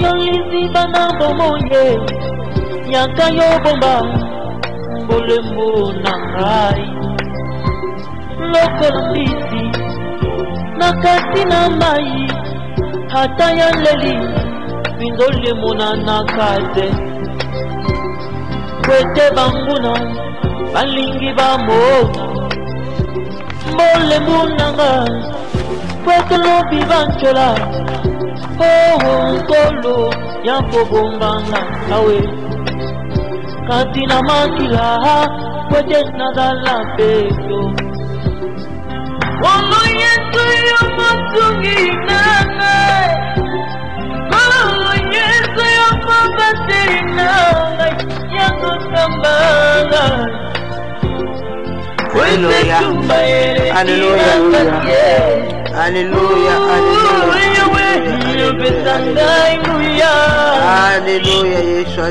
Yolizi banambo moye Nyaka yo bomba Bolembo nangai Loko mbisi Nakati na mai Hata ya leli Pindole mona nakate Kwete banguna Balingi bamona Bolembo nangai Kwete lobi banchola Nkolo Yampo bombanga nawe Katina makila Kwete nadala peyo Olo yesu yomatungi nanga Olo yesu yomabasiri nanga Yango sambanga Kwete tumba ere Hallelujah. Hallelujah. Hallelujah. Yeshua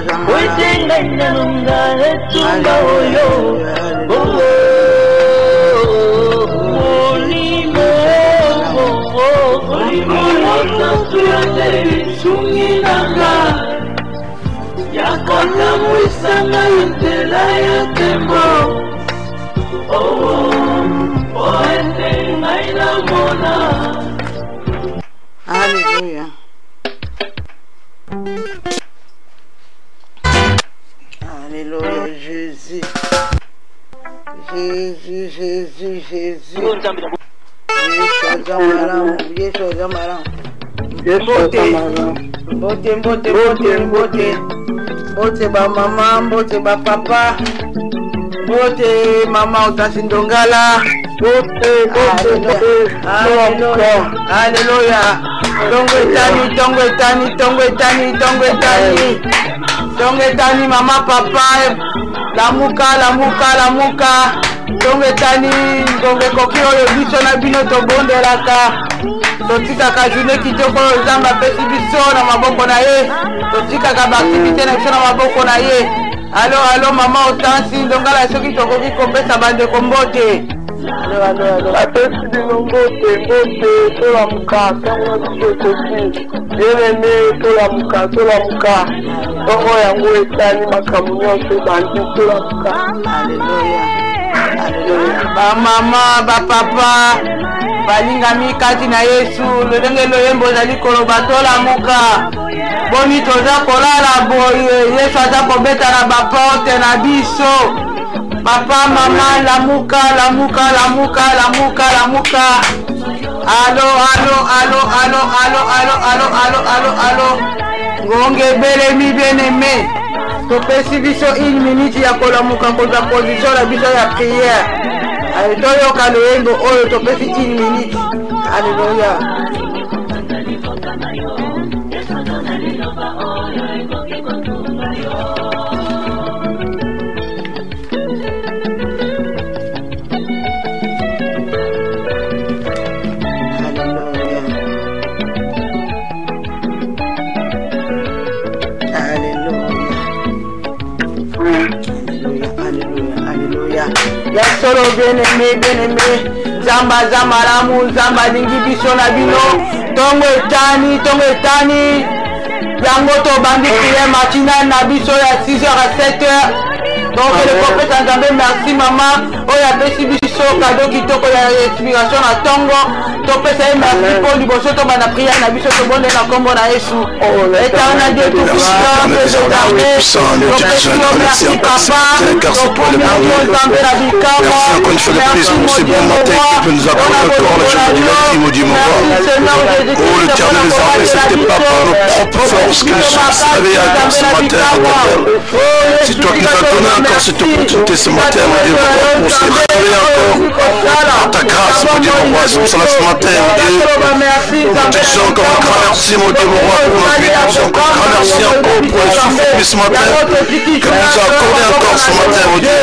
Hallelujah. Alléluia, Jésus. Jésus. Mbote ba mama, mbote ba papa, mbote mama utasindongala. Alléluia. Tongwetani mama papa, lamuka. Tongwetani ngonge koki oyo biso na bino tobondelaka. Totikaka journée kitoko Nzambe apesi biso na maboko na ye. Totikaka baaktivité na biso na maboko na ye. Allo mama otansi ndongala soki tokoki kopesa bandeko mbote. Allo. Apesi bino mbote tolamuka ntango biso ekoki. Yeleme tolamuka. Ntongo yango etali makambo nyonso ebandi tolamuka. Alléluia. Ba mama, ba papa, balingami kati na Yesu, lolenge loyembo zali koloba tolamuka. Boni toza kolala boye, Yesu aza kobeta na baporte na biso. Papa, mama, lamuka. Allo. Ngonge belemi bien-aimé. Topesi biso 1 minute ya kolamuka koza position la biso ya prière. Toyoka loyembo oyo topesi 1 minute. Alléluia. Ya solo bien-aimé, Zamba malamu, Zamba lingi biso na bino, tongo etani, yango to bandi prière matinale na biso ya 6h à 7h. Donc le prophète Nzambe, merci maman, oya pesi biso cadeau kitoko ya inspiration na tongo, to pesa merci pour liboso to bana prière na biso to bonde na kombo na Yesu. Éternel Dieu tout puissant, merci papa, car c'est toi le bon Dieu. Merci encore une fois de plus pour ces bons matins qui peut nous accorder encore la journée du lundi, maudit mon roi. Oh l'Éternel des armées, c'était pas par nos propres forces que nous sommes réveillés encore ce matin à ta terre. C'est toi qui nous as donné encore cette opportunité ce matin, mon Dieu, pour se réveiller encore par ta grâce, mon Dieu, mon roi. C'est pour cela ce matin, mon Dieu, nous te disons encore un grand merci, mon Dieu, mon roi, pour notre vie. Nous te disons encore un grand merci encore pour le souffle ce matin que nous a accordé encore ce matin, mon Dieu.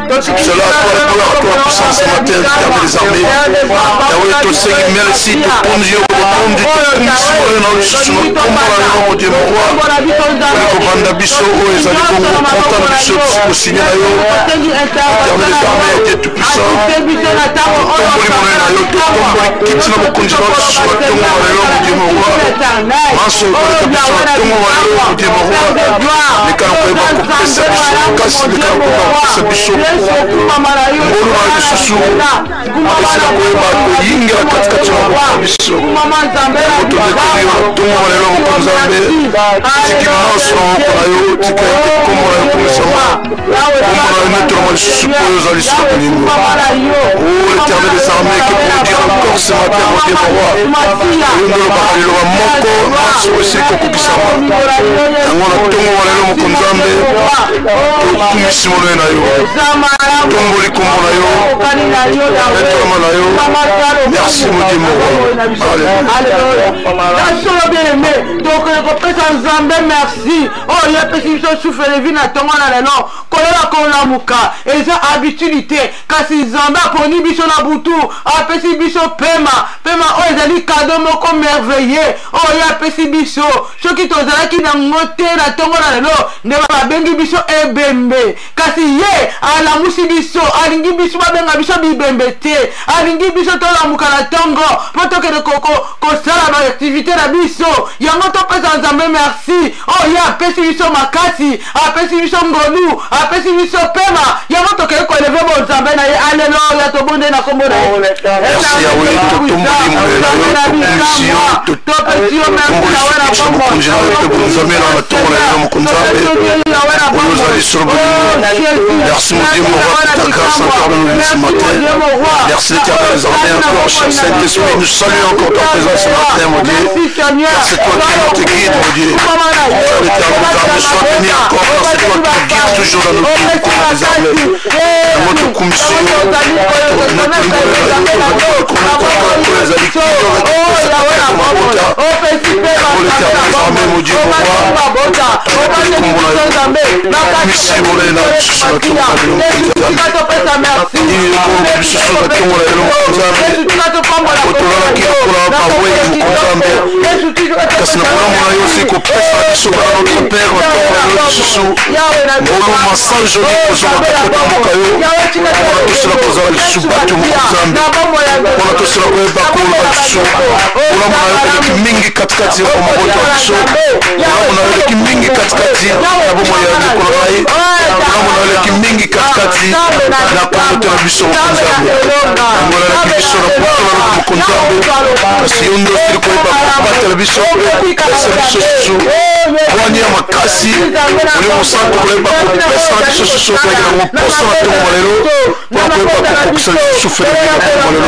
C'est pour cela, toi, le pouvoir, toi, la puissance ce matin, Éternel des armées. Yahweh, toi, Seigneur, merci, te pondio, répondre, te consoler, mon Dieu, mon roi. Kobanda biso, ezali kongo, content de biso, au Seigneur, Éternel des armées, Dieu tout-puissant. Tomboli mon na yo, tomboli kiti na bokonzi na biso, tomboli mon Dieu, mon roi. nyonso biso ntongo walelo modie morwa lekana koyeba kopesa biso makasi lekana koyeba kopesa biso ngolu na lisusu apesika koyeba koyingela katikati na mokolo biso todekiri ntongo walelo moko nzambe tiki nyonso na moko na yo tika ete kombo na yo komisama kombo na yo netolama lisusu po oyo ozali sika kolingo o l'éternel des armées que pour dire encore ce matin modie morwa oyondolobaka liloba moko nyonso esili kokokisama yango na ntongo walelo moko nzambe tokumisi moloi na yo tomboli kombo na yo netolama na yo merci modie morwa merci oh yepesi biso souffle vi na ntongo na lelo kolela kolamuka eza habitude kasi nzambe aponi biso na butu apesi biso pema oyo ezali kado moko merveille oyo apesi biso soki tozalaki nango te na ntongo na lelo nde babengi biso ebembe kasi ye alamusi biso alingi biso babenga biso bibembe te alingi biso tolamuka na ntongo mpo tokende kosala baaktivité na biso yango topesa nzambe merci oyo ye apesi biso makasi apesi biso ngolu apesi biso pema yango tokende koeleve bonzambe na ye aleluya tobonde na kombo na ye merci mon Dieu, mon roi, pour ta grâce encore dans nos vies ce matin. Merci l'éternel des armées encore, cher Saint-Esprit, nous saluons encore ta présence ce matin, mon Dieu. Car c'est toi qui es notre guide, mon Dieu. L'éternel des armées soit béni encore, car c'est toi qui nous guides toujours dans nos vies, comme des armées. Notre commission, mingi katikati ya maboto biso unamona mingi katikati ya bomo ya mikolo naye unamona mingi katikati na komoto na biso konzambe ngolala biso na poto na konzambe kasi yondo siri koyeba kopatela biso kopesa biso susu wani ya makasi uli mosanto koyeba kopesa na biso susu koyeba moposa na tongo lelo mpona koyeba kokokisa susu fele na tongo lelo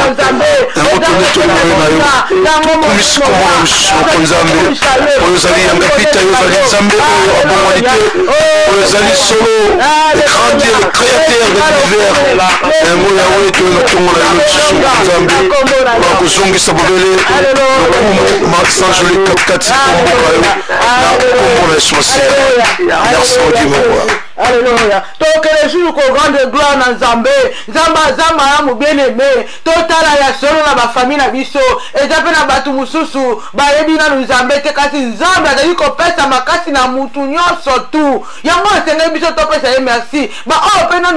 yango tonde tolimoyo na yo tokumisi komona lisusu konzambe oyo ozali yanga pita yo ozali nzambe oyo abongwani te oyo ozali solo le grand Dieu le créateur de l'univers yango yawe toyo na tongo na yo lisusu konzambe mpona kozongisa bobele lokumu masanjoli katikati komboka yo na kombo na yesu masiya merci mon Dieu mon roi. Alléluia. Tokele jour ko grande gloire na Nzambe. Nzamba zama ya mu bien-aimé. Totala ya solo na ba famille na biso. Ezape na batu mususu. Ba yebi na Nzambe te kasi Nzambe azali ko pesa makasi na mutu nyonso tu. Yango senge biso to pesa ye merci. Ba o pe na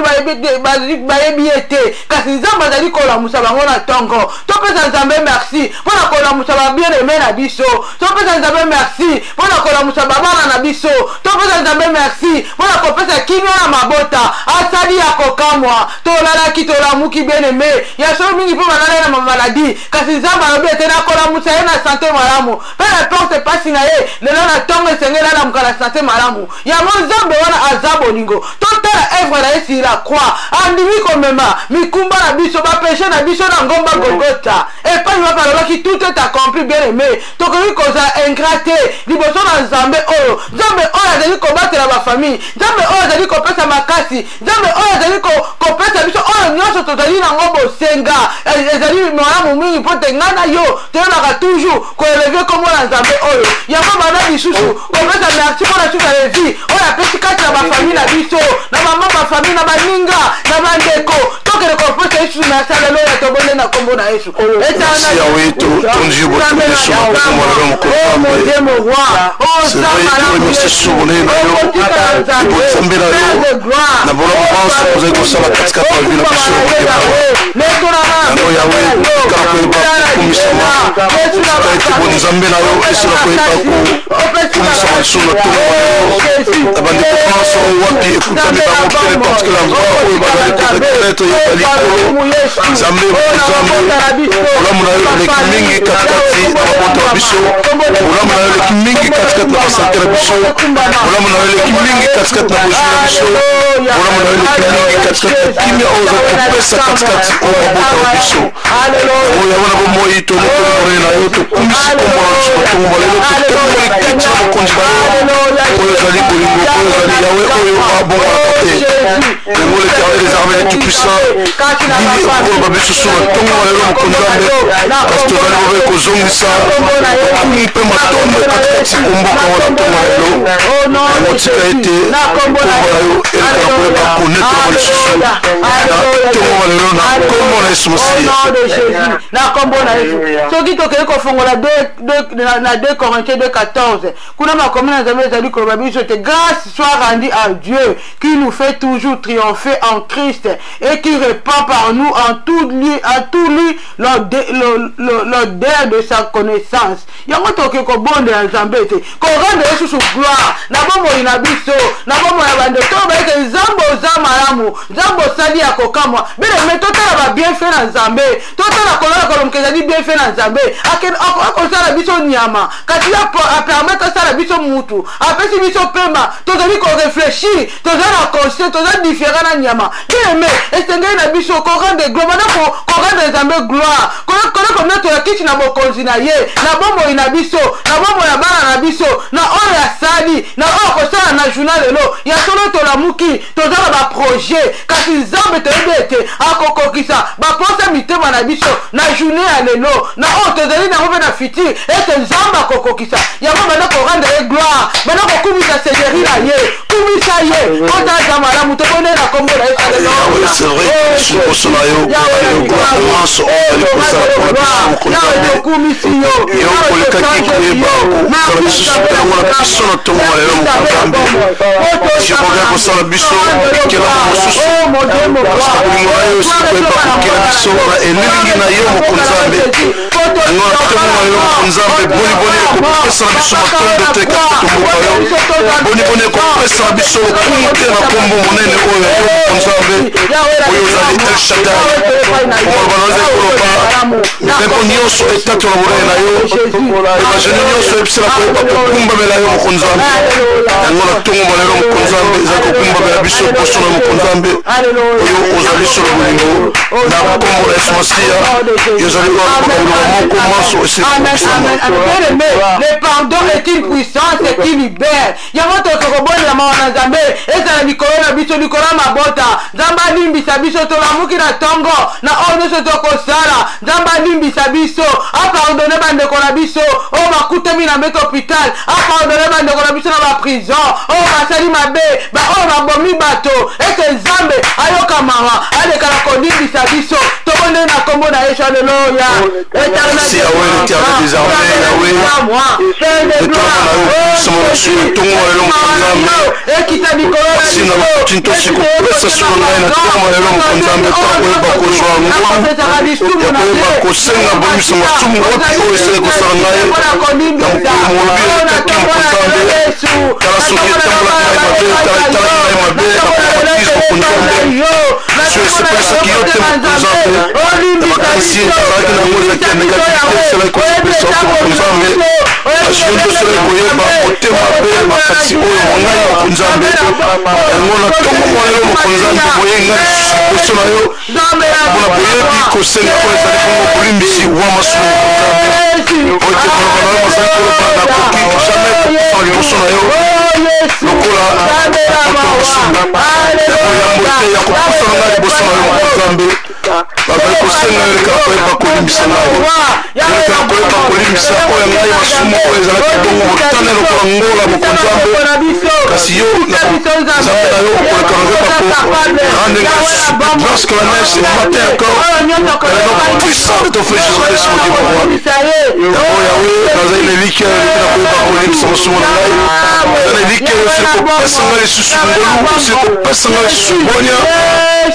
ba yebi ete. Kasi Nzambe azali ko la musa bango na tongo. To pesa Nzambe merci. Pona ko la musa ba bien-aimé na biso. To pesa Nzambe merci. Pona ko la musa ba bana na biso. To pesa Nzambe merci. Pona ko pesa kinyo na mabota asali ya kokamwa tolalaki tolamuki bien-aimé ya solo mingi mpo banala na mamaladi kasi Nzambe alobi ete nakolamusa ye na sante malamu mpe reporte pasi na ye lelo na ntongo esengeli alamuka na sante malamu yango Nzambe wana aza bolingo totala evre na ye sur la croix andimi komema mikumba na biso bapeshe na biso na ngomba Golgota epai wapi alobaki tout est accompli bien-aimé tokoki kozala ingrat te liboso na Nzambe oyo azali kobatela bafamille Nzambe oyo azali kopesa makasi Nzambe oyo azali kopesa biso oyo nyonso tozali nango bosenga ezali malamu mingi mpo te ngai na yo toyebaka toujours koeleve kombo na Nzambe oyo yango bana lisusu kopesa merci mpona suka levi oyo apesi kati na bafamille na biso na mama bafamille na baninga na bandeko que le corps est sous la salle là to bonne na kombo na Yesu merci Yahweh ton Dieu votre mission oh mon Dieu mon roi oh ça merci souverain na bon pense vous avez ça la 4 vie la mission Yahweh car que ba commission bon Nzambe na yo et cela peut pas commission sur le tour abandé pense wapi écoute mais pas compter parce que la voix va peut-être Nzambe ulamuna yule kimingi katikati mabota biso ulamuna yule kimingi katikati na santere biso ulamuna yule kimingi katikati na bujuna biso ulamuna yule kimingi katikati kimya oza kupesa katikati mabota biso oya wana bomo ito mukuri na yoto kumisi komwa lelo tutemwe kicha mukonjba oyo zali bolingo oyo zali yawe oyo abonga kate ngole terne des armées tout puissant bini ko babiso so tongo lelo mukonjambe kasto zali bobe ko zongisa kumpe matombe katikati kumbuka wala tongo lelo motika ete kombo yo elka ko ba connaître wala susu tongo lelo na kombo na Yesu na kombo na Yesu soki tokele ko fongola 2 Corinthiens 2:14 kuna makomina Nzambe ezali ko babiso te grâce soit rendue à Dieu qui nous fait toujours triompher en Christ et qui répand par nous en tout lui l'odeur de sa connaissance yango toke ko bonde ya Nzambe te ko rendre Yesu sous gloire na bombo ina biso na bombo ya bande to ba ke Nzambe oza malamu Nzambe osali ya kokamwa bele metotala ba bien fait na Nzambe totala kola ko mkezali bien fait na Nzambe akosala biso nyama kati ya permettre sala biso mutu apesi biso pema tozali ko réfléchir tozala conscient tozala différent na nyama bien esengeli na biso ko rendre gloire ko rendre Nzambe gloire ko mettre la kiti na bokonzi na ye na bombo ina biso na bombo ya bana na biso na oyo ya sali na oyo kosala na journal lelo ya solo tolamuki tozala ba projet kasi Nzambe toyebi ete akokokisa baposa mitema na biso na journée ya lelo na oyo tozali nango mpe na futur ete Nzambe akokokisa yango banda ko rendre gloire banda kokumisa seigneurie na ye kumisa ye otaza malamu tobone na kombo na Yesu lelo c'est vrai sukosola yo commence nyonso etatu na bolayi na yo imagine nyonso ebisala koyeba kokumbamela yo mokonzambe yango na ntongo malelo mokonzambe eza kokumbamela biso poso na mokonzambe oyo ozali solo bolingo na kombo na Yesu Masiya ezali kolobaka moko manso le pardon est une puissance qui libère yango tokokobonela mawa na Nzambe ezala likolo na biso likolo ya mabota Nzambe alimbisa biso tolamuki na ntongo na oyo nyonso tokosala Nzambe alimbisa biso apardonne bandeko na biso oyo bakutami na mbete hôpital apardonne bandeko na biso na baprison oyo basali mabe oyo babomi bato ete Nzambe ayoka mawa alekala kolimbisa biso tobonde na kombo na Yesu alleluya ekita likolo kosenga bomisa masumu opi oyo esele kosala ngai tala soki etambolaka ngai mabe nakomakise mokonzambe so esepelisa yo te mokonzambe makanisi ezalaki nango ezalaki ya negativité esalaki kosepelisa yo te mokonzambe ajiyondo esala koyeba kote mabe makasi oyo mongai mokonzambe yango na ntongo molelo mokonzambe boye ngai lisusu liboso na yo mpona boyebi kosenga oyo ezali bongo kolimbisi wa masumu mokonzambe oyo te koloba na yo bazali koloba nakoki jamais kokufana liboso na yo lokola yambo te ya kopusana ngai liboso na yo mokonzambe bazali kosenga yo lekala koyeba kolimbisa ngai lekala koyeba kolimbisa oyo ngai masumu oyo ezalaki bongo motane lokola ngola mokonzambe kasi yo nzambe na yo okolekanga mpe rendenga lisusu plus que la neige ce matin encore dans le nom puissant de ton frère Jésus-Christ mon Dieu mon roi yango yawe nazali na eliki oyo mpena koyeba kolimisa mosumu na ngai naza na eliki oyo osili kopesanga lisusu ngolu osili kopesanga lisusu bonya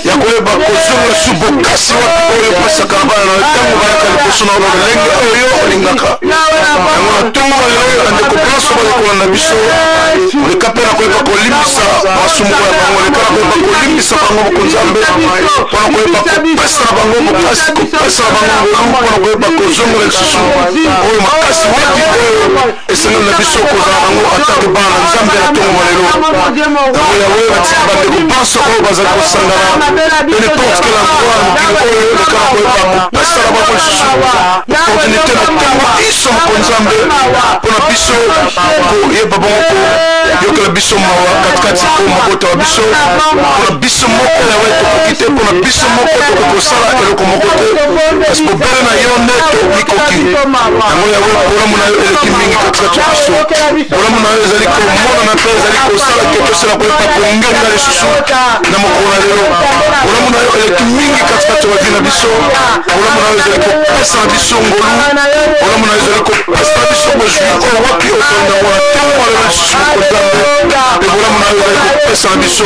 ya koyeba kozonga lisusu bokasi wapi oyo opesaka na bana na ntango bayaka liboso na olo lolenge oyo yo olingaka yango na ntongo lelo bandeko nyonso bazokolanda biso oleka mpe na koyeba kolimbisa masumuko ya bango oleka na koyeba kolimbisa bango bokonzambe mpona koyeba kopesa na bango bokasi kopesa na bango ngolu mpona koyeba kozongola lisusu oyo makasi wapi oyo esengeli na biso kozala nango atake bana na nzambe na ntongo lelo yango yawe batiki bandeko banso oyo bazali kosangana pe n'importe quel endroit mokili oyo oleka na koyeba kopesa na bango lisusu opportunité na ntongo biso mokonzambe mpona biso koyeba bango koyokela biso mawa katikati po mabota wa biso mpona biso moko yawe tokoki te mpona biso moko tokoki kosala eloko moko te kasi bobele na yo nde tobikoki yango yawe bolamu na yo eleki mingi katikati ya biso bolamu na yo ezali komonana mpe ezali kosala ke tosala koyepa kongenga lisusu na mokolo na lelo bolamu na yo eleki mingi katikati ya bavi na biso bolamu na yo ezali kopesa na biso ngolu bolamu na yo ezali kopesa na biso bozwi oyo wapi otondango na ntongo alelo lisusu mokonzambe pe bolamu na yo ezali kopesa na biso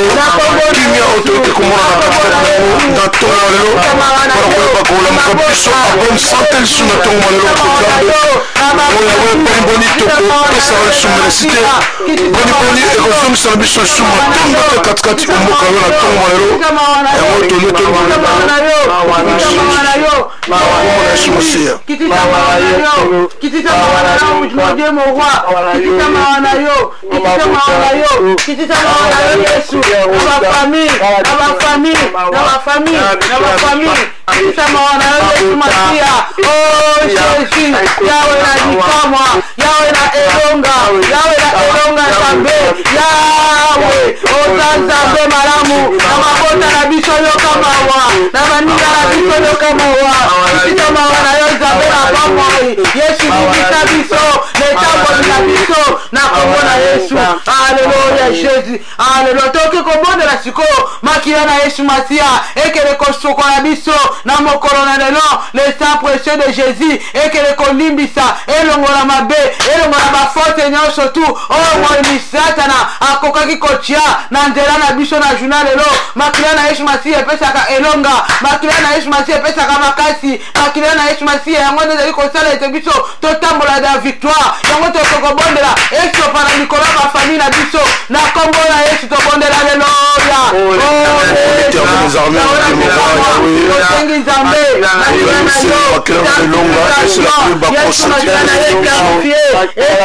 kimia oyo toyoki komona na katikati na yo na ntongo na lelo mpona koyeba kolamuka biso abone sante lisusu na ntongo na lelo mokonzambe oyo yawe boniboni tokopesa na lisusu meresite boniboni ekozongisa na biso lisusu matondo te katikati omboka yo na ntongo na lelo yango Alléluia Jésus, alléluia. Toki kobonde la siko makila na Yesu Masia ekele kosoko na biso na mokolo na lelo le sang précieux de Jésus ekele kolimbisa elongola mabe elongola bafote nyonso tu oyo moyini satana akokaki kotia na nzela na biso na journal lelo makila na Yesu Masia epesaka elonga makila na Yesu Masia epesaka makasi makila na Yesu Masia yango nde ezali kosala ete biso totambola da victoire yango tokokobondela esopa na likolo ya bafamille na biso na kombo na Yesu tobondela leloya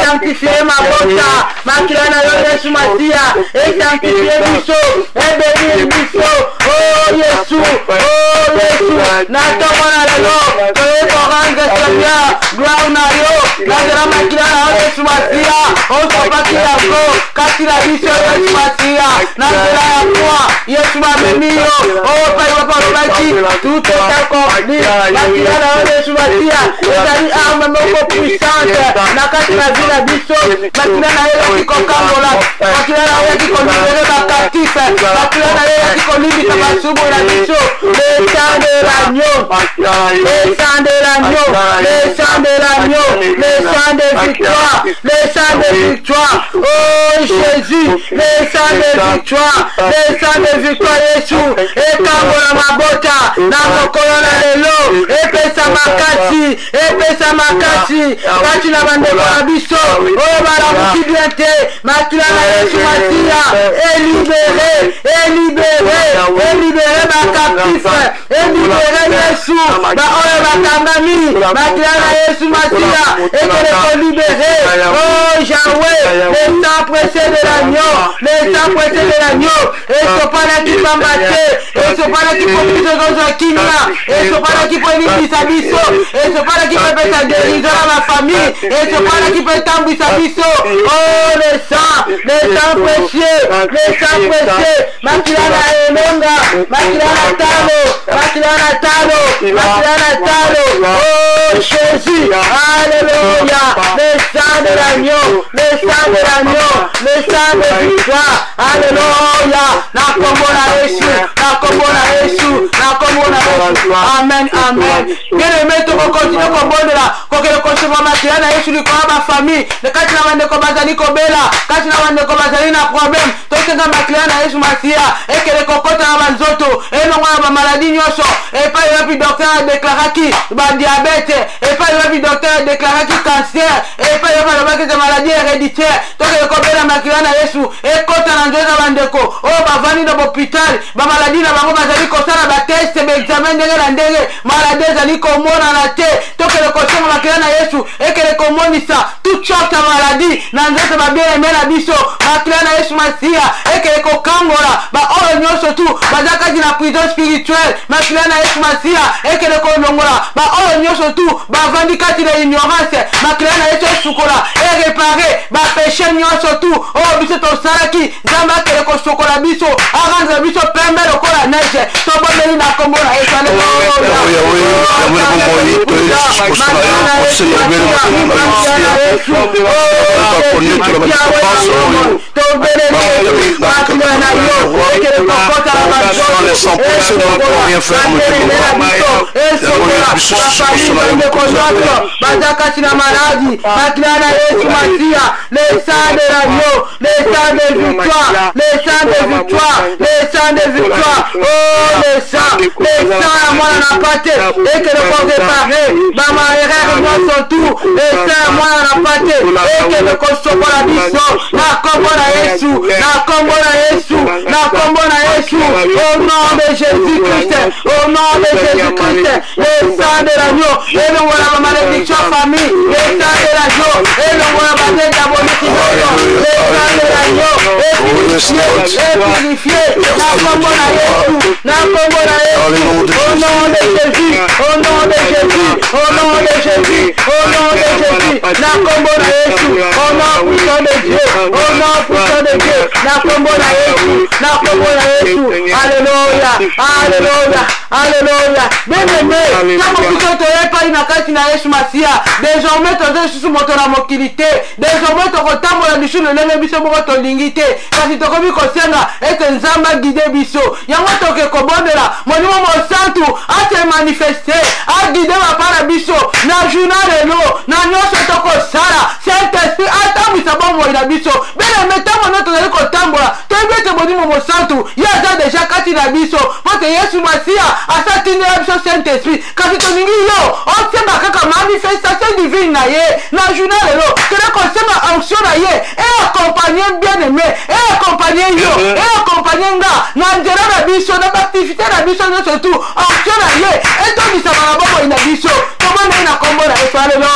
sanctifié ma bota makila na yo Yesu Masia sanctifié biso ebeli biso oh Yesu na kombo na lelo toyekoranga sabia gloire na yo nazela makila na yo Yesu Masia osopaki yango kasi na biso Yesu Masia nazela ya kwa Yesu mamemi yo opai wapalobaki tout est accompli makila na yo Yesu Masia ezali arme moko puissante na kati na vie na biso makila na yo yaki kokambola makila na yo yaki kolibere bakatife makila na yo yaki kolibisa basumu na biso le sang de l'agneau le sang de l'agneau le sang de l'agneau le sang de victoire le sang de victoire oh Jésus le sang de victoire le sang de victoire Yesu ekambola mabota na mokolo na lelo epesa makasi kati na bandeko na biso oyo balamuki bien te makila na Yesu Masia elibere bakaptife elibere Yesu baoyo bakangami makila na Yesu Masia ekele kolibere oh Yahweh le sang précieux de l'agneau, le sang précieux de l'agneau, et ce pas qui va mater, et ce pas qui peut plus de Kinia, et ce pas qui peut lui sa biso, et ce pas qui peut faire guérison à ma famille, et ce pas qui peut t'embouir sa biso. Oh, le sang précieux, Makilana Emenga, Makilana Talo, oh Jésus, alléluia, le sang de l'agneau, le sang de victoire, alléluia, na kombo na Yesu, amen, bien aimé, tu vas continuer comme bon là, quand le concevoir Makilana Yesu lui croit ma famille, le quand tu n'as pas de combattre Kobela, quand tu n'as pas de combattre na problème, toi tu n'as Makilana Yesu Masia, et que le cocotte na banzoto, et non ma maladie nyoso, et pas le docteur a déclaré qui diabète, et pas le docteur a déclaré qui cancer, et pas le maladie héréditaire, donc le Kobela Makilana Yesu, et quand tu as un bandeko, oh bavani dans l'hôpital, maladie na bango bazali kosala ba test, ba examen ndenge na ndenge, maladie zali komona na te, donc le concevoir Makilana Yesu, et que le komonisa toute sorte de maladie, na nzoto ba bien aimé na biso, Makilana Yesu Masia, et que le kokangola, ba oh nyonso tout, bazaka na prison spirituelle, Makilana Yesu Masia, et que le kolongola, ba oh nyonso tout, ba vandikati na ignorance, Makilana Yesu sukola, et réparer, ba péché nyonso tout, oh biso to salaki, zamba que le kosokola biso, arrange biso pembe lokola neige, to bomeli na kombo na Yesu, et que le corps réparé, maman erreur non surtout, et c'est moi la pâté, et que le corps soit la mission, la combo na Yesu, au nom de Jésus-Christ, le sang de l'agneau, et le voilà ma malédiction famille, le sang de l'agneau, et le voilà ma diabolique, le sang de l'agneau, et purifié, la combo na Yesu, au nom de Jésus, au nom de Jésus, la combo na Yesu, au nom puissant de Dieu, la combo na Yesu, alléluia, bien aimé, quand vous ne pas une carte na Yesu Masia, désormais tu es sous mon mokilité, désormais tu retambola biso le leme biso moko to lingité, kasi to komi kosenga et nzamba guidé biso, yango to ke kobondela, monimo mo santu a se manifester, a guidé ma para biso, na journal lelo, na nyonso to ko sala, Saint-Esprit atamisa bongo ina biso, bien aimé tango na to zali kotambola, to bete monimo mo santu, ya za déjà kati na biso, parce que Yesu Masia asa tinela biso Saint-Esprit, kasi to ningi yo, on senga kaka manifestation divine na ye, na journal lelo, kele ko senga onction na ye, et accompagner bien aimé, et accompagner yo, et accompagner nga, na njera na biso, na activité na biso, surtout, onction na ye, et to bisa malaboko ina biso, comment na ina kombo na Yesu, alléluia.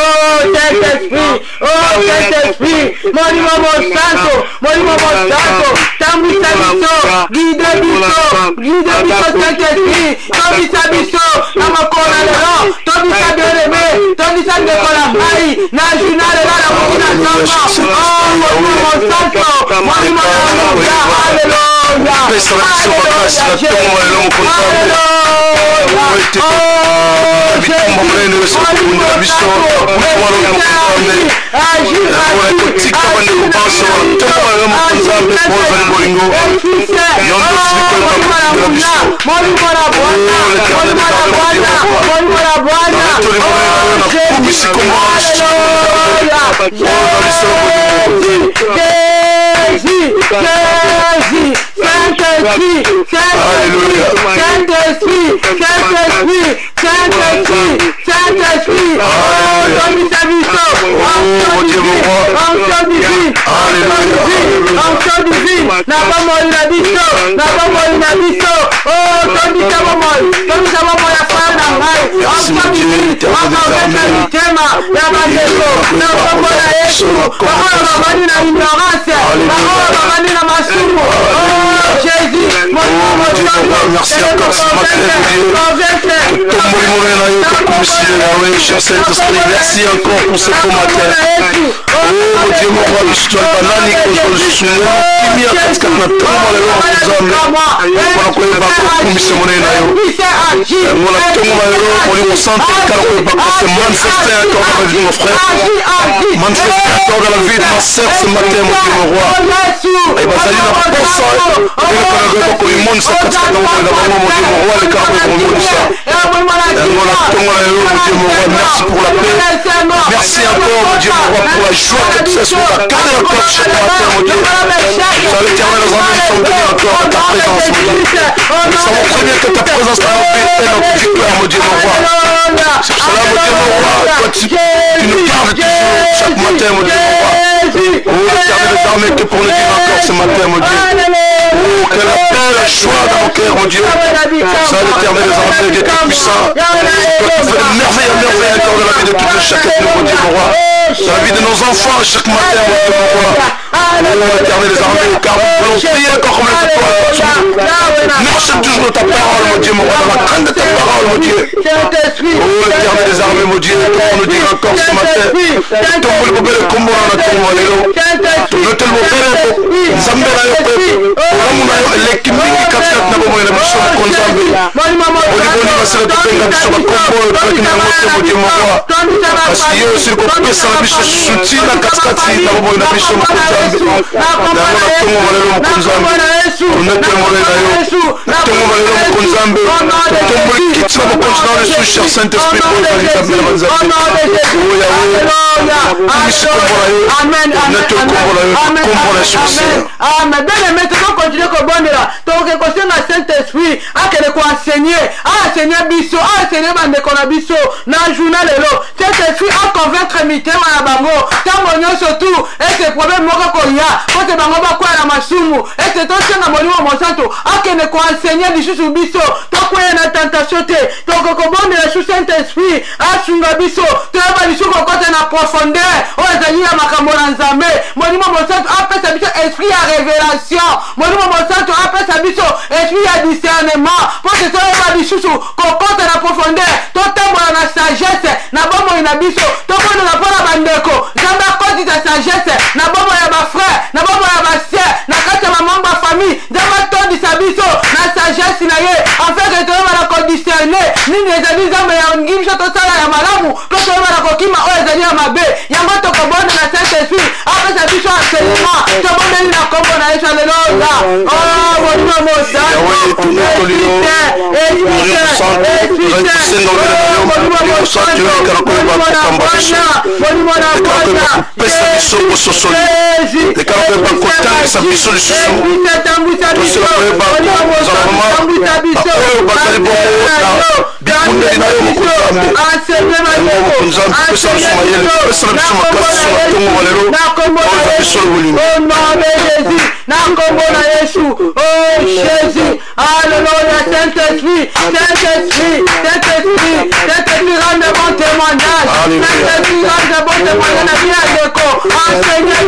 Oh Saint-Esprit, monimo santo, tambisa biso, guide biso Saint-Esprit, tambisa biso, na makona lelo, tambisa bien-aimé, tambisa ndekola mai, na juna lelo na mokina samba, oh monimo santo, monimo alléluia. Merci bavandi na ignorance, bavandi na masumu. Oh Jésus, merci encore ce matin, cher Saint-Esprit, merci encore pour ce beau matin. Oh Dieu, mon roi, l'histoire banane, qu'on se souvient, qui m'y a fait qu'on a tellement les lois en faisant, on a quoi il va pour commisser mon énaïo. On a tellement les lois pour lui au centre, car on va se manifester encore dans la vie de mon frère, manifester encore dans la vie de ma sœur ce matin, mon Dieu, mon roi. Et bah, ça y est, la force, pour le monde, ça casse dans mon Dieu, mon roi, les carreaux, mon monde, ça. Merci pour la paix. Merci encore, mon Dieu, mon roi, pour la joie que tu as sur ta carne encore chaque matin, mon Dieu. Ça l'éternel, les amis, nous sommes venus encore à ta présence, mon Dieu. Nous savons très bien que ta présence est notre victoire, mon Dieu, mon roi. C'est pour cela, mon Dieu, mon roi, toi, tu nous parles toujours chaque matin, mon Dieu, mon roi. Oh, l'éternel des armées, que pour nous dire encore ce matin, mon Dieu. Oh, que la paix, la joie dans nos cœurs, mon Dieu. Ça, l'éternel des armées, Dieu est puissant. Toi, tu fais de merveilles encore dans la vie de tout chacun de nous, mon Dieu, mon roi. Dans la vie de nos enfants, chaque matin, mon Dieu, mon roi. Oh, l'éternel des armées, car nous voulons prier encore comme les étoiles. Marche toujours de ta parole, mon Dieu, mon roi, dans la crainte de ta parole, mon Dieu. Oh, l'éternel des armées, mon Dieu, pour nous dire encore ce matin. Tombe le bébé, le combo, on a tombé, allélo. Nous te le bébé, Zambela, le peuple. L'équipe qui capte na bomo na biso ko Nzambe. Oli basela to penga biso ba kombo avec na moto mo Dieu mo roi. Parce que yo sur ko pesa na biso suti na kaskati na bomo na biso mo Nzambe. Na mona tongo malelo mo Nzambe. On te mo na yo. Tongo malelo mo Nzambe. Tongo kitsa mo continent le sous cher Saint-Esprit pour la Nzambe na Nzambe. Oh Yahweh. Amen. Amen. Amen. Bien aimé, tu dois continuer comme bon là. Donc que question na Saint-Esprit, a que le enseigner, enseigner biso, enseigner bande kona biso na journal lelo. Saint-Esprit a convaincre mitema na bango. Tango nyonso tu, et ce problème moko koya, ko te bango ba kwa na masumu, et ce to tanga molimo mosanto, a que ne ko enseigner biso biso, to ko na tentation te. Donc ko bon la sous Saint-Esprit, a sunga biso, to ba biso ko kote na profondeur, o ezali ya makambo na Nzambe. Molimo mosanto a pesa biso esprit à révélation. Molimo mosanto a pesa biso esprit à discernement. Pour que toi ba biso ko kote na profondeur, to tambola na sagesse, na bomo ina biso, to ko na pona bandeko. Nzambe akoti ta sagesse, na bomo ya ba frère, na bomo ya ba sœur, na kati ya mamba famille. Nzambe tondi sa biso na sagesse na ye, afin que toi ba ko discerner nini ezali Nzambe ya ngimsho to sala ya malamu, ko to ba ko kima o ezali ya mabe. Yango to ko bona na Saint-Esprit, après sa biso enseignement, to bona na kombo na Yesu alleluia. Oh, bonjour mon oh Jésus, alléluia, Saint-Esprit, Saint-Esprit, Saint-Esprit, Saint-Esprit, rend de bons témoignages, Saint-Esprit, rend de bons témoignages, la vie à l'écho, enseignez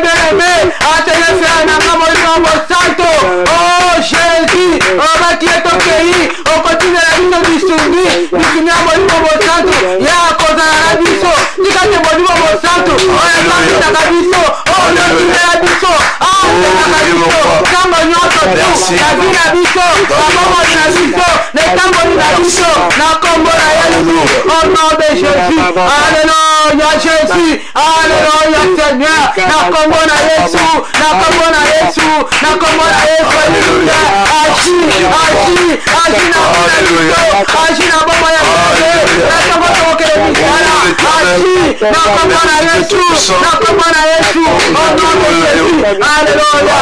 bien-aimé, enseignez frère, Namamo Santo, oh Jésus, on va quitter ton pays, on continue la vie du Sundi, du Sundi à Molimo Santo, il y a à cause de la Bisso, tu as dit Molimo Santo, on est parti de la Bisso, on est parti de la Bisso, merci. La vie la biso, la maman la biso, les tambos la biso, la combo la Yesu, au nom de Jésus, alléluia Jésus, alléluia Seigneur, la combo la Yesu, la combo la Yesu, la combo la Yesu, alléluia, agis na bomba ya biso, la combo toke le bisala, agis, la combo la Yesu, la combo la Yesu, au nom de Jésus,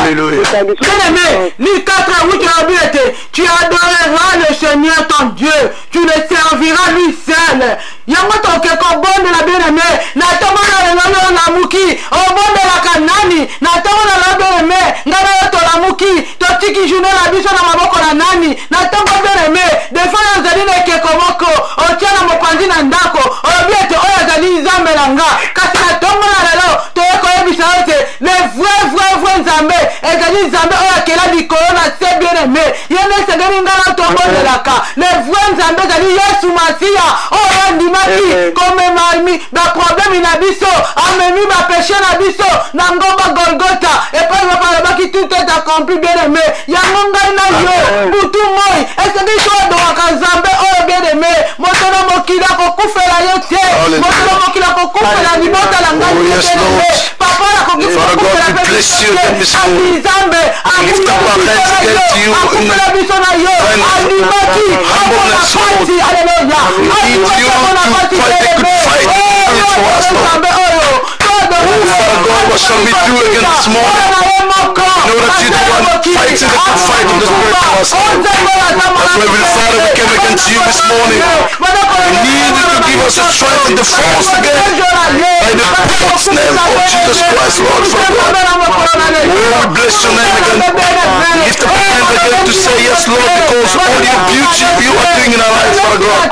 alléluia. Bien-aimé, Luc 4:8, tu adoreras le Seigneur ton Dieu, tu le serviras lui seul. Yango toke ko bonde la bien-aimé, na tomo na lelo na muki, o bonde la kanani, na tomo na la bien-aimé, ngana to la muki, to tiki journée la biso na maboko na nani, na tomo bien-aimé, de fois zali na ke komoko, o tiana mopanzi na ndako, o biete o zali Nzambe langa, kasi na tomo na lelo, to ezali nzambe oyo akela likolo na se bien aimé ye nde esengeli ngai na tobondelaka le vrai nzambe ezali yesu masiya oyo andimaki komema baproblème na biso amemi bapeshe na biso na ngomba golgota epai bapalobaki tout est accompli bien aimé yango ngai na yo butu moi esengeli toodokaka nzambe oyo bien aimé moto na mokili akokufela yo te moto na mokili akokufela libota na ngai papa akokufela nzambe akufela biso na yo andimaki akopati aleluya nzambe oyo what shall we do again this morning? Know that you're the one fighting the good fight of the Spirit for us. That's why, Father, we came against you this morning. We need you to give us the strength and the force again. By the powerful name of Jesus Christ, Lord, Father God. Oh, we bless your name again. Lift up your hands again to say yes, Lord, because all your beauty you are doing in our lives, Father God.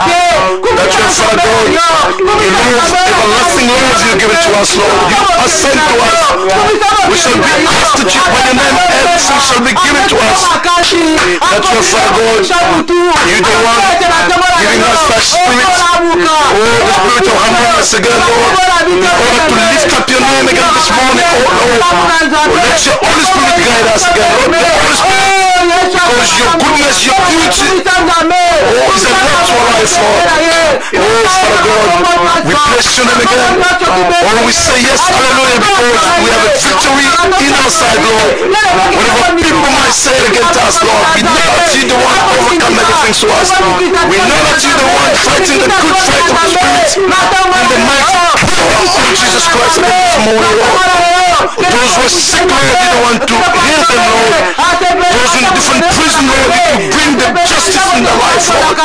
That you are, Father God, in love, everlasting love you've given to us, Lord. You are sent to us. We shall be constituted by your name, everything shall be given to us. That you are, Father God, you the one giving us that spirit, the spirit of humbleness again, Lord, in order to lift up your name again this morning, oh Lord. Let your Holy Spirit guide us again, Lord. The Holy Spirit, because your goodness, your beauty, is a lot to our life, Lord. Oh, Father God, we bless your name again. Oh, we say yes, hallelujah, because we have a victory in our side, Lord. Whatever people might say against us, Lord, we know that you're the one overcome everything to us. We know that you're the one fighting the good fight of the Spirit in the mighty power of Jesus Christ this morning, Lord. Those who are sick, Lord, you're the one to heal them, Lord. Those in different prison, Lord, you to bring them justice in their life, Lord. Oh,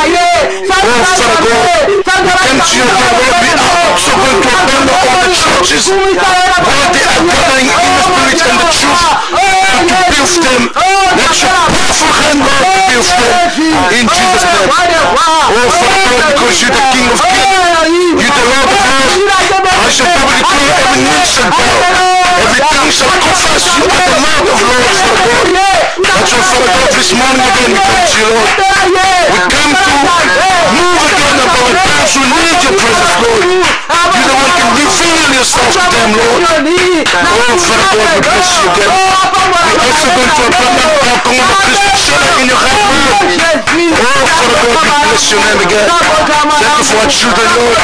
Father God, we come to you, Lord. We are also going to abandon all the churches where they are gathering in the Spirit and the truth, and to build them. Let your powerful hand, Lord, build them in Jesus' name. Oh, Father God, because you're the King of Kings, you're the Lord of Lords. I shall probably declare every nation bow. Every tongue shall confess you are the Lord of Lords, Father God. That's why, Father God, this morning again we come to you, Lord. We come to move again about those who need your presence, Lord. You the one can reveal yourself to them, Lord. Oh, Father God, we bless you again. We also going to abandon our common Christian children in your hand, Lord. Oh, Father God, we bless your name again. Thank you for our children, Lord.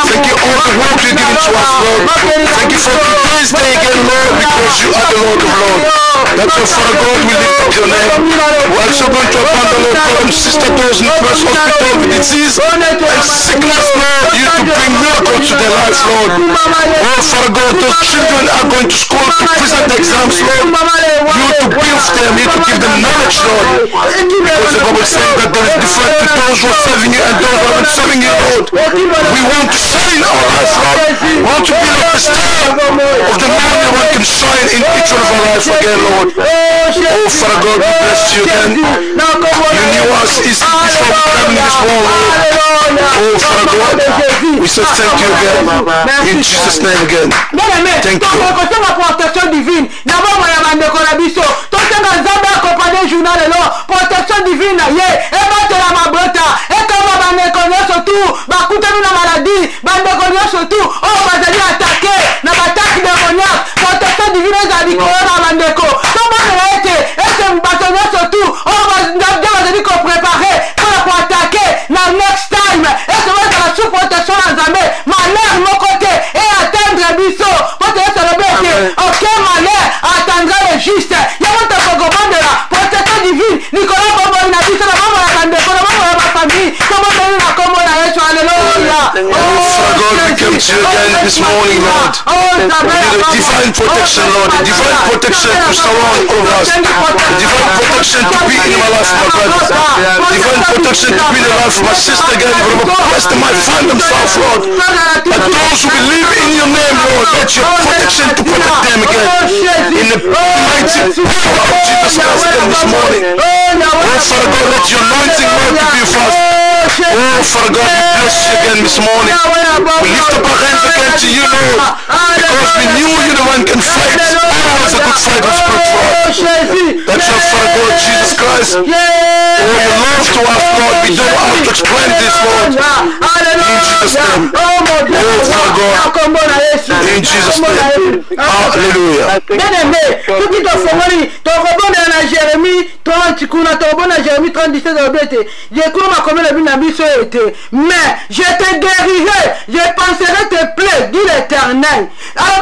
Thank you all the work you're giving to us, Lord. Thank you for today's day again, Lord, because you are the Lord of Lords. That's why, Father God, we lift up your name. We're also going to abandon our brothers and sisters, those in first hospital with disease and sickness, Lord. You to bring miracles to their lives, Lord. Oh, Father God, those children are going to school to present exams, Lord. You to build them, you to give them knowledge, Lord. Because the Bible is saying that there is difference to those who are serving you and those who are not serving you, Lord. We want to shine our lives, Lord. We want to be like the star of the morning one can shine in each one of our lives again, Lord. Oh, Father God, we bless you again. You knew us before we came in this world, Lord. Oh, Father God, we say thank you again. In Jesus' name again. Thank you. Protection divine, you again this morning, Lord. We need a divine protection, Lord. A divine protection to surround all of us. A divine protection to be in my life, my brothers. A divine protection to be in the life of my sister again. Whatever place they might find themselves, Lord. But those who believe in your name, Lord, let your protection to protect them again. In the mighty power of Jesus Christ again this morning. Oh, Father God, let your anointing, Lord, to be fast. Oh, Father God, we bless you again this morning. We lift up our hands again to you, Lord, because we knew you the one can fight. Always a good fight of spirit for us. this. Oh, you love to us, Lord. We don't know how to explain this, Lord. In Jesus' name. Oh, my God. In Jesus' name. Hallelujah. Bien-aimé, tout qui te fait ton rebond dans Jérémie 30, kuna ton rebond dans Jérémie 30, 17, j'ai cru ma commune de Nabiso était. Mais je te guérirai, je penserai tes plaies, dit l'Éternel. Alors,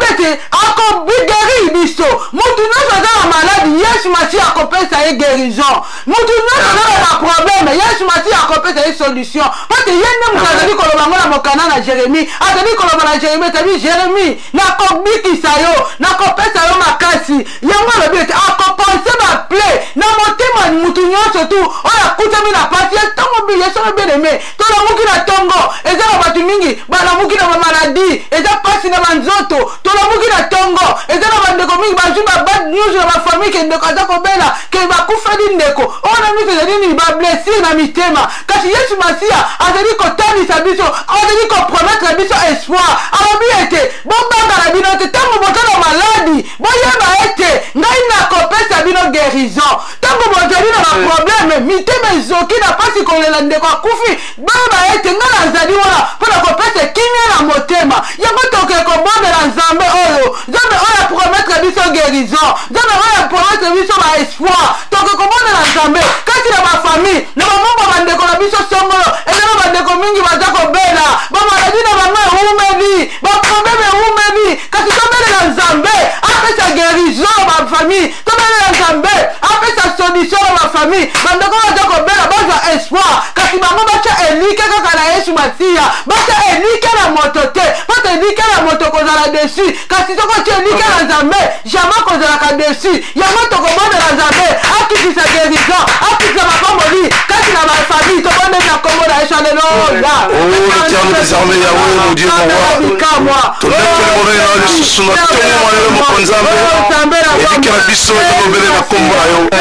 encore guéri, biso. Moutouna, ça a maladie, yes, Massi a copé, ça est guérison. Moutouna, ça a un problème, yes, Massi a copé, ça est solution. Parce que Yann, vous avez dit qu'on a mon canal à Jérémie, a dit qu'on a Jérémie, t'as dit Jérémie, n'a copé qui ça yo, n'a copé ça yo ma kasi. Yann, le but, a compensé ma plaie, n'a monté mon moutouna, surtout, on a coupé la patience, tant qu'on bien, ça bien aimé, tout le monde qui a tongo, et ça va battu mingi, bah la mouki n'a maladie, et ça passe dans ma zoto, tout le monde qui a tongo, et ça va de comique, bah je vais bad news de ma famille qui est de Kazako Bella, qui va couper d'indéco, on a mis que il va blesser dans mes thèmes, quand il y a ce massia, on a dit qu'on t'a dit sa biso, on a dit qu'on promet la biso espoir, alors bien été, bon bah la binote, tant que mon maladie, bon y'a ma été, n'a copé sa bino guérison, tant que mon joli n'a pas problème, mité mes zoki n'a pas si qu'on l'a ndéco koufi, bah été, n'a la zadi voilà, pour la copé c'est qui n'est la motema, y'a pas ton que bon de la zambe oyo, zambe oyo promettre la biso guérison, zambe oyo promettre la biso ma espoir, donc comment de la zambe, quand il a ma famille, ne maman va ndéco la biso songolo, et là va ndéco mingi va jako bela, bah maladie na maman oumeli, bah problème oumeli, quand tu tombes de la zambe, après sa guérison ma famille, tombes de la zambe, après sa solution ma famille, bah ndéco va jako bela, bah espoir, quand tu maman va tcha elike kaka na Yesu Masia, bah tcha elike la motote, bah tcha elike la moto kozala dessus, quand tu tcha elike la zambe, jamais kozala dessus, yama toko bon de la zambe, akiki sa guérison, akiki sa famille, quand tu n'as pas famille, tu vas mettre la commode à échanger là. Oh, l'Éternel des armées, Yahweh, mon Dieu, mon roi. Ton œuvre est mauvais dans les sous notre témoin, mon konzambe. Et dit que la biso est mauvais na kombo na yo. Na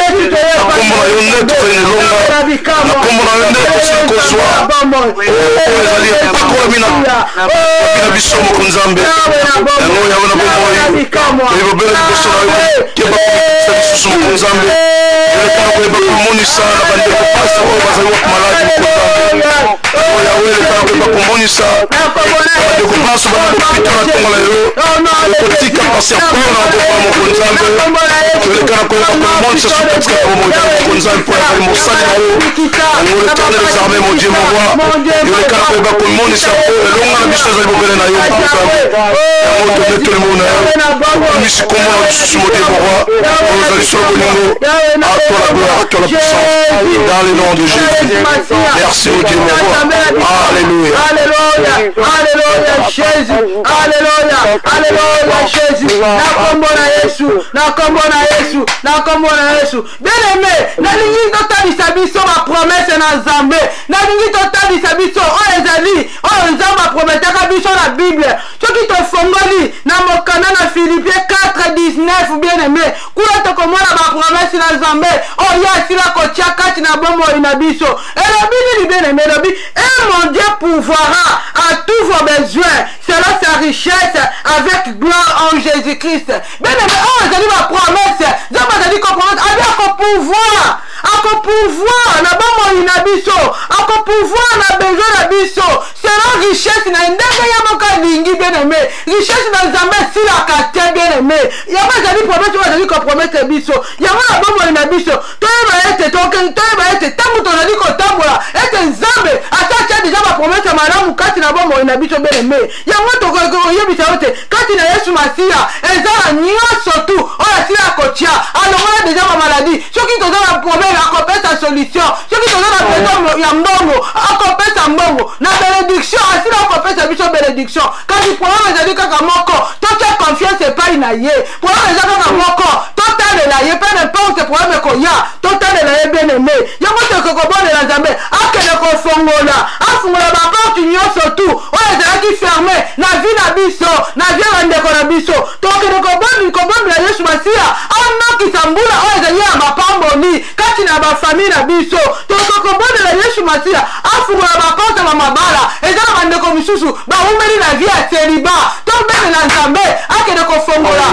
kombo na yo net ko ni longa. Na kombo na yo net ko si ko soa. Oh, ezali pa ko mina. Bina biso mo konzambe. Ngo ya wana bombo yo. Et bo bela biso na yo. Ke ba ko biso mo konzambe. Et ka ko ba ko monisa na bande ko pasa o ba za yo malade mo konzambe. Oh ya wele ka ko ba ko monisa. De ko pasa ba ko pitana tonga la yo. Ko tika pasa ko na ko ba mo konzambe. Le kana ko ba ko monisa su katika ko mo konzambe pour la mo sala yo. Ngo l'Éternel des armées, mon Dieu, mon roi. Le kana ko ba ko monisa ko longa na biso za bo bela na yo konzambe. Ngo to tout le monde. Misi ko mo su mo de mon roi. Nous allons sur le niveau. À toi la gloire, à toi la puissance. Dans le nom de Jésus. Merci au Dieu, mon roi. Alléluia. Alléluia. Alléluia, Jésus. Alléluia. Alléluia, Jésus. Na kombo na Yesu. Na kombo na Yesu. Na kombo na Yesu. Bien-aimé, na lingi totalisa biso ma promesse na Nzambe. Na lingi totalisa biso oyo ezali. Oyo Nzambe aprometaka biso na Bible. Soki tofongoli na mokanda na Philippiens 4:19 bien-aimé. Kula tokomona ba promesse na Nzambe. Oyo asila kotia kati na bombo na biso. Et la Bible bien-aimé, la Bible, et mon Dieu pourvoira à tous vos besoins selon sa richesse avec gloire en Jésus-Christ. Bien-aimé, oh, j'ai dit ma promesse. J'ai dit qu'on promesse. Ako pouvoir na bombo na biso. Ako pouvoir na besoin na biso. Selon richesse na ndenge ya moka lingi bien-aimé. Richesse na Nzambe si la kate bien-aimé. Yama j'ai dit promesse, j'ai dit qu'on promesse biso. Yama na bombo na biso. Toi va être tangu to zali ko tambola. Ete Nzambe acha déjà ma promesse malamu kati na bombo na biso bien-aimé. Yama to ko yebisa wote kati na Yesu Masia. Ezala nyonso tu. Oya sila kotia. Alors on a déjà ma maladie. Soki to za problème akopesa sa solution. Soki to za besoin ya mbongo akopesa mbongo. Na bénédiction asila akopesa biso bénédiction. Kasi problème ezali kaka moko. Tocha confiance pas inaye. Problème ezali kaka moko. Total la ye peu n'importe problème ko ya. Total la ye bien-aimé. Yango te ko bonne la Nzambe. Akele ko fongola. Afungola ba porte nyonso tu. Oya ezali fermé. Na vie na biso. Na vie na ndeko na biso. Tokele ko bonne la Yesu Masia. Ana kisambula oya ezali ya mapamboni. Kati na ba famille na biso. Tokele bonne la Yesu Masia. Afungola ba porte ma mabala. Ezali ba ndeko misusu. Ba umeli na vie ya celibat. Tombele na Nzambe. Akele ko fongola.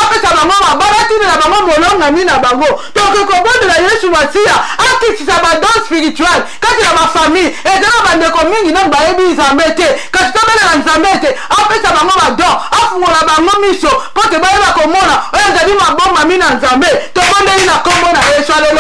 Ape sa maman mabala tine na maman bolonga mina bango toke kobondela Yesu Masia akitisa ba don spirituel kati na ba famille ezala bandeko mingi na bayebi Nzambe te kati tobela na Nzambe te apesa bango ba don afungola bango miso pote bayeba komona oyo ezali maboma mina Nzambe tobondeli na kombo na Yesu haleluya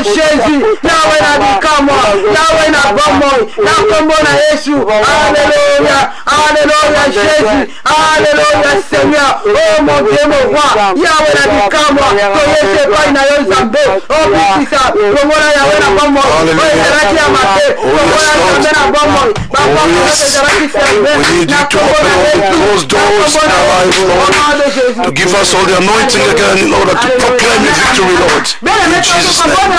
Jésus, nawe na bikamwa, nawe na bomoi, na kombo na Yesu. Alléluia, alléluia Jésus, alléluia Seigneur. Oh mon Dieu, mon roi, yawe na bikamwa, toyese pai na yo Nzambe. Oh bisisa, komona yawe na bomoi, oh ezalaki ya mate, komona Nzambe na bomoi. Papa, ezalaki Nzambe, na kombo na Yesu, to give us all the anointing again in order to proclaim your victory, Lord. In Jesus' name.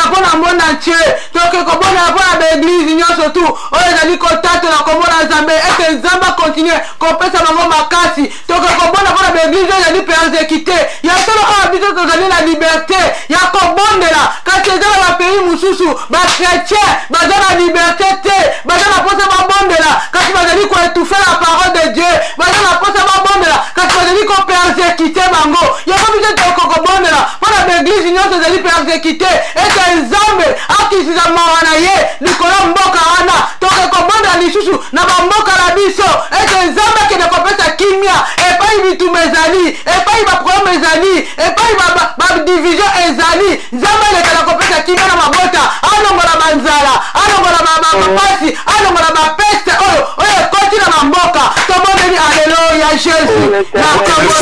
Persécuté et Nzambe akisiza mawana ye likolo mboka wana toke kobonda lisusu na bamboka la biso et Nzambe kende kopesa kimia epai bitumba ezali epai ba problème ezali epai ba division ezali Nzambe lekala kopesa kimia na mabota alongola banzala alongola mapasi alongola bapeste oyo koti na bamboka tobondeli haleluya Jésus na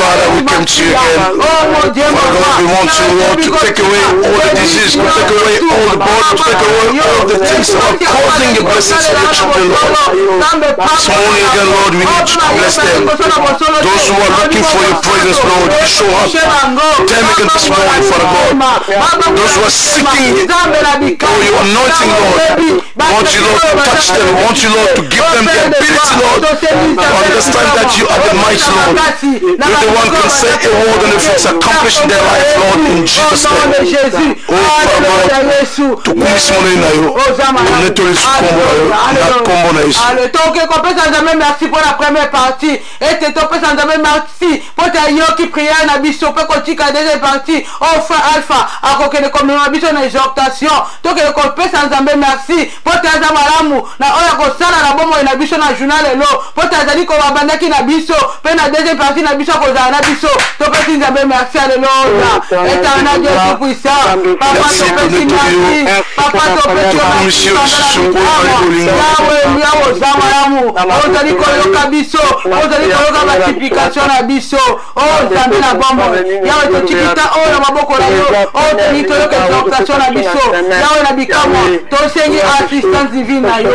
Father, we come to you again. Oh mon Dieu, we want you, Lord, to take away all the disease, to take away all the bondage, to take away all the things that are causing your blessings to your children, Lord. This morning again, Lord, we need you to bless them. Those who are looking for your presence, Lord, show up. Them again this morning, Father God. Those who are seeking your anointing, Lord, want you, Lord, to touch them. Want you, Lord, to give them the ability, Lord, to understand that you are the mighty Lord. You're the one who can say a word and if it's accomplished in their life, Lord, in Jesus' name. Oh, Father God, to this morning, merci pour la première partie. Et te merci pour ta yoki prière na biso pe kotika deuxième partie. Oh frère Alpha, akokene comme biso na exhortation. Donc le kopesa nzambe merci pour ta zamalamu na oya ko sala na bomo na biso na journal elo. Pour ta zali ko babandaki na biso pe na deuxième partie na biso ko za na biso. To pe nzambe merci alléluia. Éternel Dieu tout puissant. Papa to pe merci. Papa to pe merci. Yawe zamalamu. Ozali koyoka biso, ozali koyoka multiplication na biso. Oh nzambe na bombo. Yawe to chikita o na maboko na yo. Oh toni toyoka exhortation na biso. Yawe na bikamo to sengi assistance divine na yo.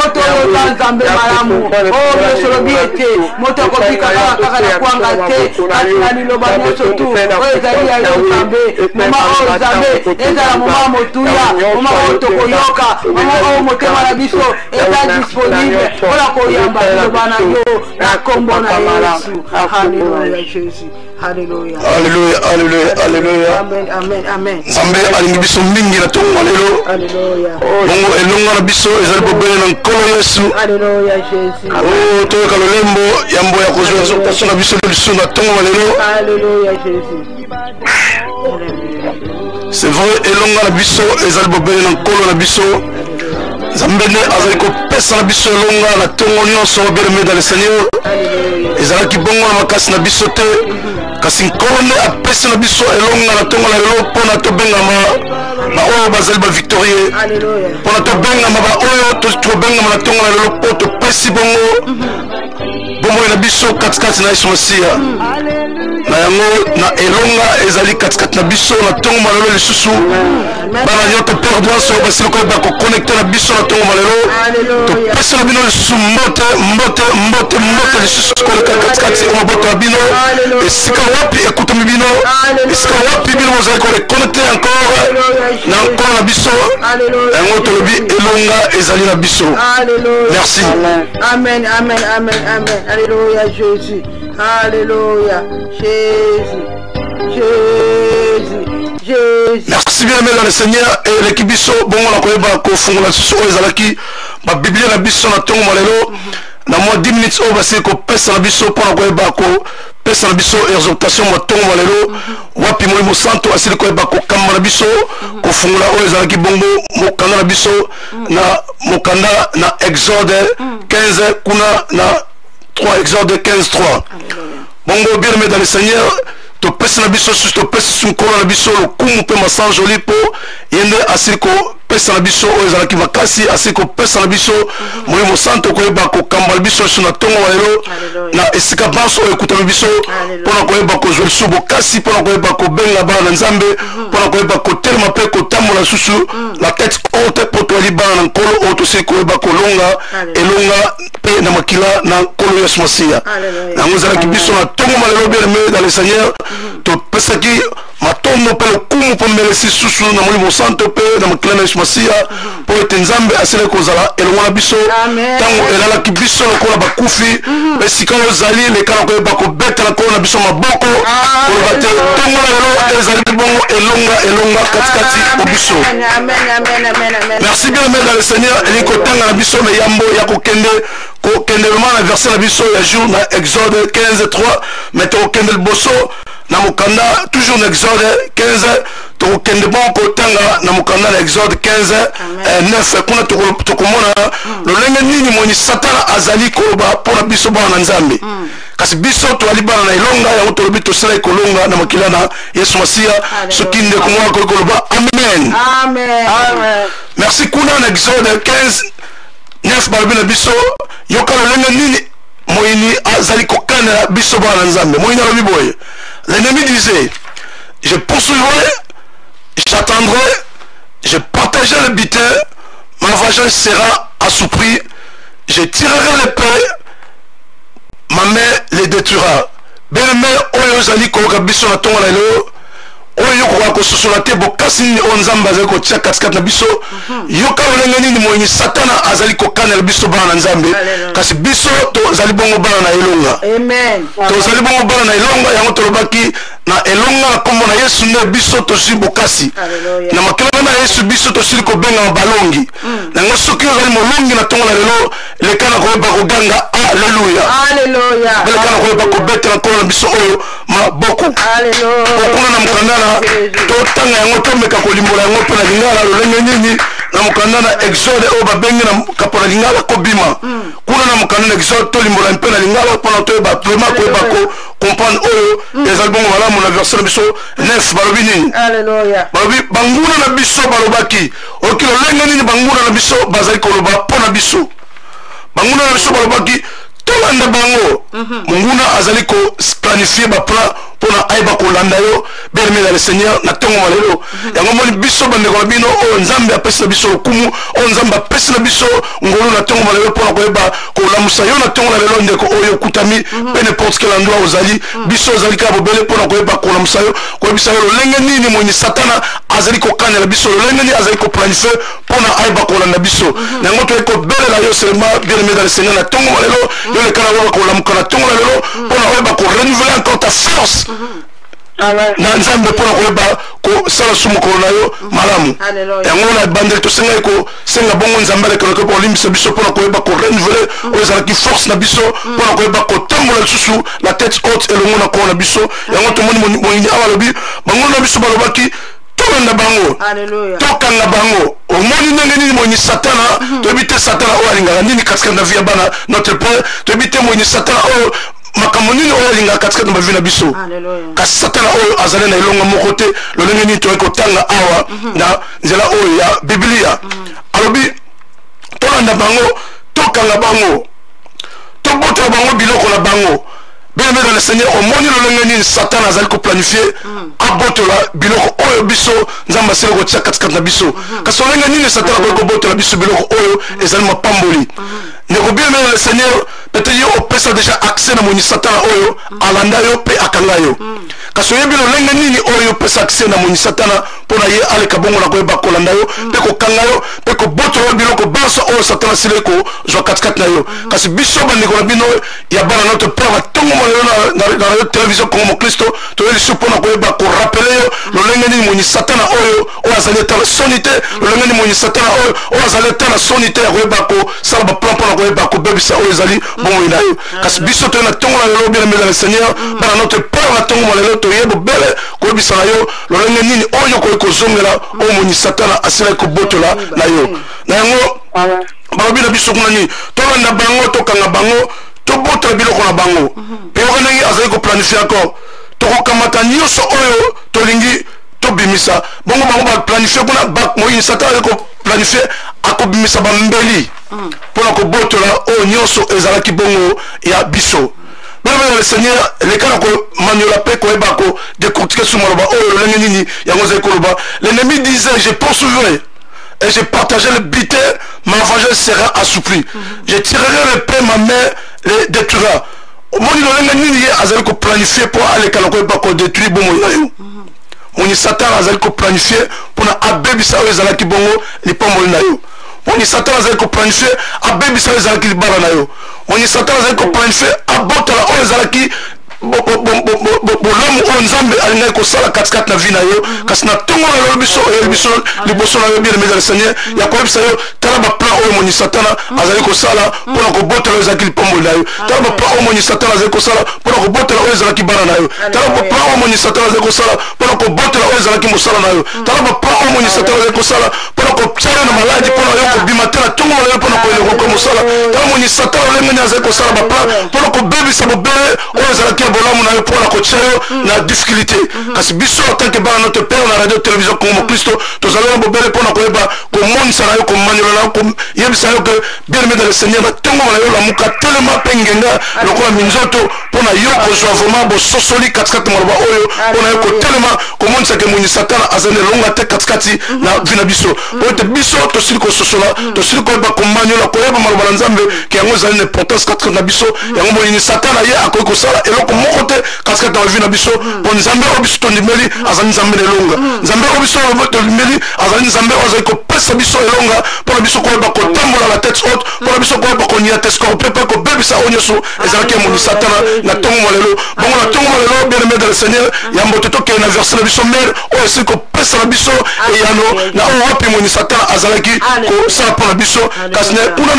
Oto yo nzambe malamu. Oh besolo biete. Moto ko bikala kaka na kwanga te. Na liloba nyoso tu. Oh ezali ya yo nzambe. Mama o nzambe. Ezala mama motuya. Mama o to koyoka. Mama o motema na biso. Eza disponible. Ola koyamba liloba na yo. Na kombo na Yesu. Hallelujah Jésus. Hallelujah. Hallelujah. Hallelujah. Hallelujah. Amen. Amen. Amen. Nzambe alingi biso mingi na tongo lelo. Hallelujah. Bongo elonga na biso ezali bobele na nkolo Yesu. Hallelujah Jésus. Oh toyoka lolembo yambo ya kozwa exhortation na biso liso na tongo lelo. Hallelujah Jésus. C'est vrai elonga na biso ezali bobele na nkolo na biso. Zambene azaliko pesa na biso longa na tongo nyonso bien dans le Seigneur. Ezalaki bongo na makasi na biso te. Kasi nkone apesa na biso elonga na tongo na lelo pona to bengama ba oyo bazali ba victorieux. Pona to bengama ba oyo to bengama na tongo na lelo po to pesi bongo. Bongo na biso katikati na Yesu Masia. Na yango na elonga ezali katikati na biso na tongo malelo lisusu. Bana yote perdre so basili ko ba ko connecter na biso na tongo malelo. To pesa na bino lisusu mbote lisusu ko katikati o maboto na bino. Esika wapi écoute bino. Esika wapi bino vous allez connecter encore. Na encore na biso. Yango to lobi elonga ezali na biso. Merci. Amen. Alléluia Jésus. Alléluia Jésus. Merci bien dans le Seigneur et l'équipe biso bongo la koyeba ko fungola susu ezalaki ba Biblia na biso na tongo malelo na moi 10 minutes au basi ko pesa na biso pour koyeba ko pesa na biso exhortation mo tongo malelo wapi mo santo asili koyeba ko kamba na biso ko fungola o ezalaki bongo mo kanda na biso na mo kanda na Exode 15 kuna na 3 Exode 15:3 bongo bien dans le Seigneur to pesa na biso to pesa sunkolo na biso lo kumu pe masan joli po yende asiko pesa na biso o ezalaki makasi asiko pesa na biso mo santo ko eba ko kambal biso na tongo walelo na esika banso o ekuta biso pona ko eba ko joli subo kasi pona ko eba ko benga bana nzambe pona ko eba ko telma pe ko tambola susu la tête haute po to libana na nkolo o to se ko eba ko longa elonga pe na makila na nkolo Yesu Masia na ngozalaki biso na tongo malelo bien aimé dans le Seigneur to pesaki matomo pe kumu po melesi susu na molimo santo pe na makila na Yesu Masia po ete nzambe asele kozala elonga biso tango elalaki biso lokola bakufi esika ozali lekala ko bako betela ko na biso maboko ko bate tango na lelo ezali bongo elonga katikati o biso. Merci bien aimé dans le Seigneur eliko tanga na biso me yambo ya kokende vraiment na verset na biso ya jour na Exode 15:3 mais to kokende boso na mukanda toujours na Exode 15 to kokende bon ko tanga na mukanda na Exode 15:9 kuna to komona lolenge nini moni satana azali koloba pona biso bana nzambe kasi biso to alibana na elonga ya to lobi to sala kolonga na makila na Yesu Masia sokinde kumwa ko koloba amen. Merci kuna na Exode 15:9 balbina biso yoka lolenge nini moini azali kokana biso bana nzambe moini na biboye. L'ennemi disait, je poursuivrai, j'attendrai, je partagerai le butin, ma vengeance sera à sous prix, je tirerai l'épée, ma main les détruira. Bien-aimé, oyo zali koka biso na tonga lelo, oyo koka kososola te bokasi ni onzamba azali kotia katikati na biso, yoka lolenge nini moini satana azali kokana biso bana nzambe, kasi biso to zali bongo bana na elonga. Amen. To zali bongo bana na elonga yango tolobaki na elonga na kombo na Yesu ne biso to si bokasi na makela na Yesu biso to si ko benga balongi na ngosoki ozali molongi na tongo na lelo lekana ko ba ko ganga haleluya lekana ko ba ko betela ko na biso oyo maboko okuna na mukandana to tanga yango to meka ko limbola yango pe na lingala lolenge nini na mukandana Exode o ba bengi na kapona lingala ko bima kuna na mukandana Exode to limbola pe na lingala pona to ba vraiment ko ba ko comprendre oyo ezali bongo malamu na verset na biso 9 balobi nini balobi banguna na biso balobaki okilo lenge nini banguna na biso bazali koloba pona biso banguna na biso balobaki tolanda bango munguna azali ko planifier ba plan pona aiba kolanda yo bien aimé dans le Seigneur na tongo malelo yango moni biso bandeko na bino o nzambe apesa biso okumu o nzambe apesa biso ngolo na tongo malelo pona koyeba kolamusa yo na tongo na lelo ndeko oyo kutami pe n'importe quel endroit ozali biso ozali ka bobele pona koyeba kolamusa yo koyebisa yo lolenge nini moni satana azali kokanela biso lolenge nini azali ko planifier pona aiba kolanda biso yango to ko belela yo seulement bien aimé dans le Seigneur na tongo malelo yo le kana wa kolamuka na tongo na lelo pona koyeba ko renouveler encore ta force na nzambe pona koyeba ko sala sumu ko na yo malamu yango na bandel to senga ko senga bongo nzambe le ko ko limbisa biso pona koyeba ko renouveler o za ki force na biso pona koyeba ko tambola susu la tête haute et le monde na ko na biso yango to moni mo ni awalobi bango na biso balobaki tolanda bango tokanga bango omoni ndenge nini moni satana toyebite satana oyo alingaka nini katikati na vie ya bana notre père toyebite moni satana oyo makambo nini oyo alingaka katikati na bavie na biso kasi satana oyo azali na elonga moko te lolenge nini toyei kotanga awa na nzela oyo ya biblia alobi tolanda bango tokanga bango tobotola bango biloko na bango bien aimé dans le Seigneur omoni lolenge nini satana azali koplanifier abotola biloko oyo biso nzambe asili kotia katikati na biso kasi lolenge nini satana akoki kobotola biso biloko oyo ezali mapamboli ndeko bien aimé dans le Seigneur peut-être yo opesa déjà accès na moni satana oyo alanda yo pe akanga yo kasi oyebi lolenge nini oyo opesa accès na moni satana mpona ye aleka bongo na koyeba kolanda yo mpe kokanga yo mpe kobotola biloko banso oyo satana asili kozwa katikati na yo kasi biso bandeko na bino ya bana notre père batongo na radio télévision Congo Kristo toyeli so mpona koyeba korapele yo lolenge nini moni satana oyo azali ata na soni te lolenge nini moni satana oyo azali ata na soni te ya koyeba kosala baplan mpona koyeba kobebisa oyo ezali bomoi na yo kasi biso toye na ntongo na lelo bien aimé dans le Seigneur bana notre père na ntongo na lelo toyeba bele koyebisa na yo lolenge nini oyo koyi kozongela oyo moni satana asilaki kobotola na yo na yango balobi na biso kuna nini tolanda bango tokanga bango tobotola biloko na bango mpe yoka ndenge azali koplanifie encore tokokamata nyonso oyo tolingi tobimisa bongo bango baplanifie kuna moyi satana azali koplanifie akobimisa bambeli mpona kobotola oyo nyonso ezalaki bongo ya biso bien aimé dans le Seigneur leka na komaniola mpe koyeba kodécortiquer sur maloba oyo lolenge nini yango ezali koloba l'ennemi disait je poursuivrai et je partageais le butin, ma vengeance sera assouplie. Je tirerai le pain, ma main les détruira. Mon nini azali ko planifier pour aller kalako pas ko détruire bon moyo. Mon Satan azali ko planifier pour na abebisa o ezalaki bongo li pombo na yo. Mon Satan azali ko planifier abebisa o ezalaki li bala na yo. Mon Satan azali ko planifier abotala o ezalaki bolamu oyo nzambe alingaki kosala katikati na vi na yo kasi na ntongo na lelo biso biso liboso na yo bien aimé dans le Seigneur ya koyebisa yo tala baplan oyo moni satana azali kosala mpona kobotela oyo ezalaki lipomboli na yo tala baplan oyo moni satana azali kosala mpona kobotela oyo ezalaki bana na yo tala baplan oyo moni satana azali kosala mpona kobotela oyo ezalaki mosala na yo tala baplan oyo moni satana azali kosala mpona kotiala na maladi mpona yo kobima te na ntongo na lelo mpona koelekoko mosala tala moni satana olengeni azali kosala baplan mpona kobebisa bobele oyo ezalaki bolamu na yo mpona kotia yo na difficulté kasi biso en tant que bana notre père na radio télévision Congo Kristo tozali na bobele mpona koyeba komonisa na yo komaniola na yo koyebisa yo ke bien aimé dans le Seigneur na ntongo na yo lamuka telema mpe ngenga lokola minzoto mpona yo kozwa vraiment bososoli katikati maloba oyo mpona yo kotelema komonisa ke moni satana azali elonga te katikati na vi na biso po ete biso tosili kososola tosili koyeba komaniola koyeba maloba na nzambe ke yango ezali na importance katikati na biso yango molini satana ye akoki kosala eloko moko te katikati na vi na biso po nzambe oyo biso tondimeli azali nzambe na elonga nzambe oyo biso tondimeli azali nzambe oyo azali kopesa biso elonga mpona biso koyeba kotambola la tête haute mpona biso koyeba konia te scorpion mpe kobebisa oyo nyonso ezalaki ya moni satana na ntongo molelo bongo na ntongo molelo bien aimé dans le Seigneur ya mbote tokende na verset na biso mere oyo esili kopesa na biso eyano na oyo wapi moni satana azalaki kosala mpona biso kasi kuna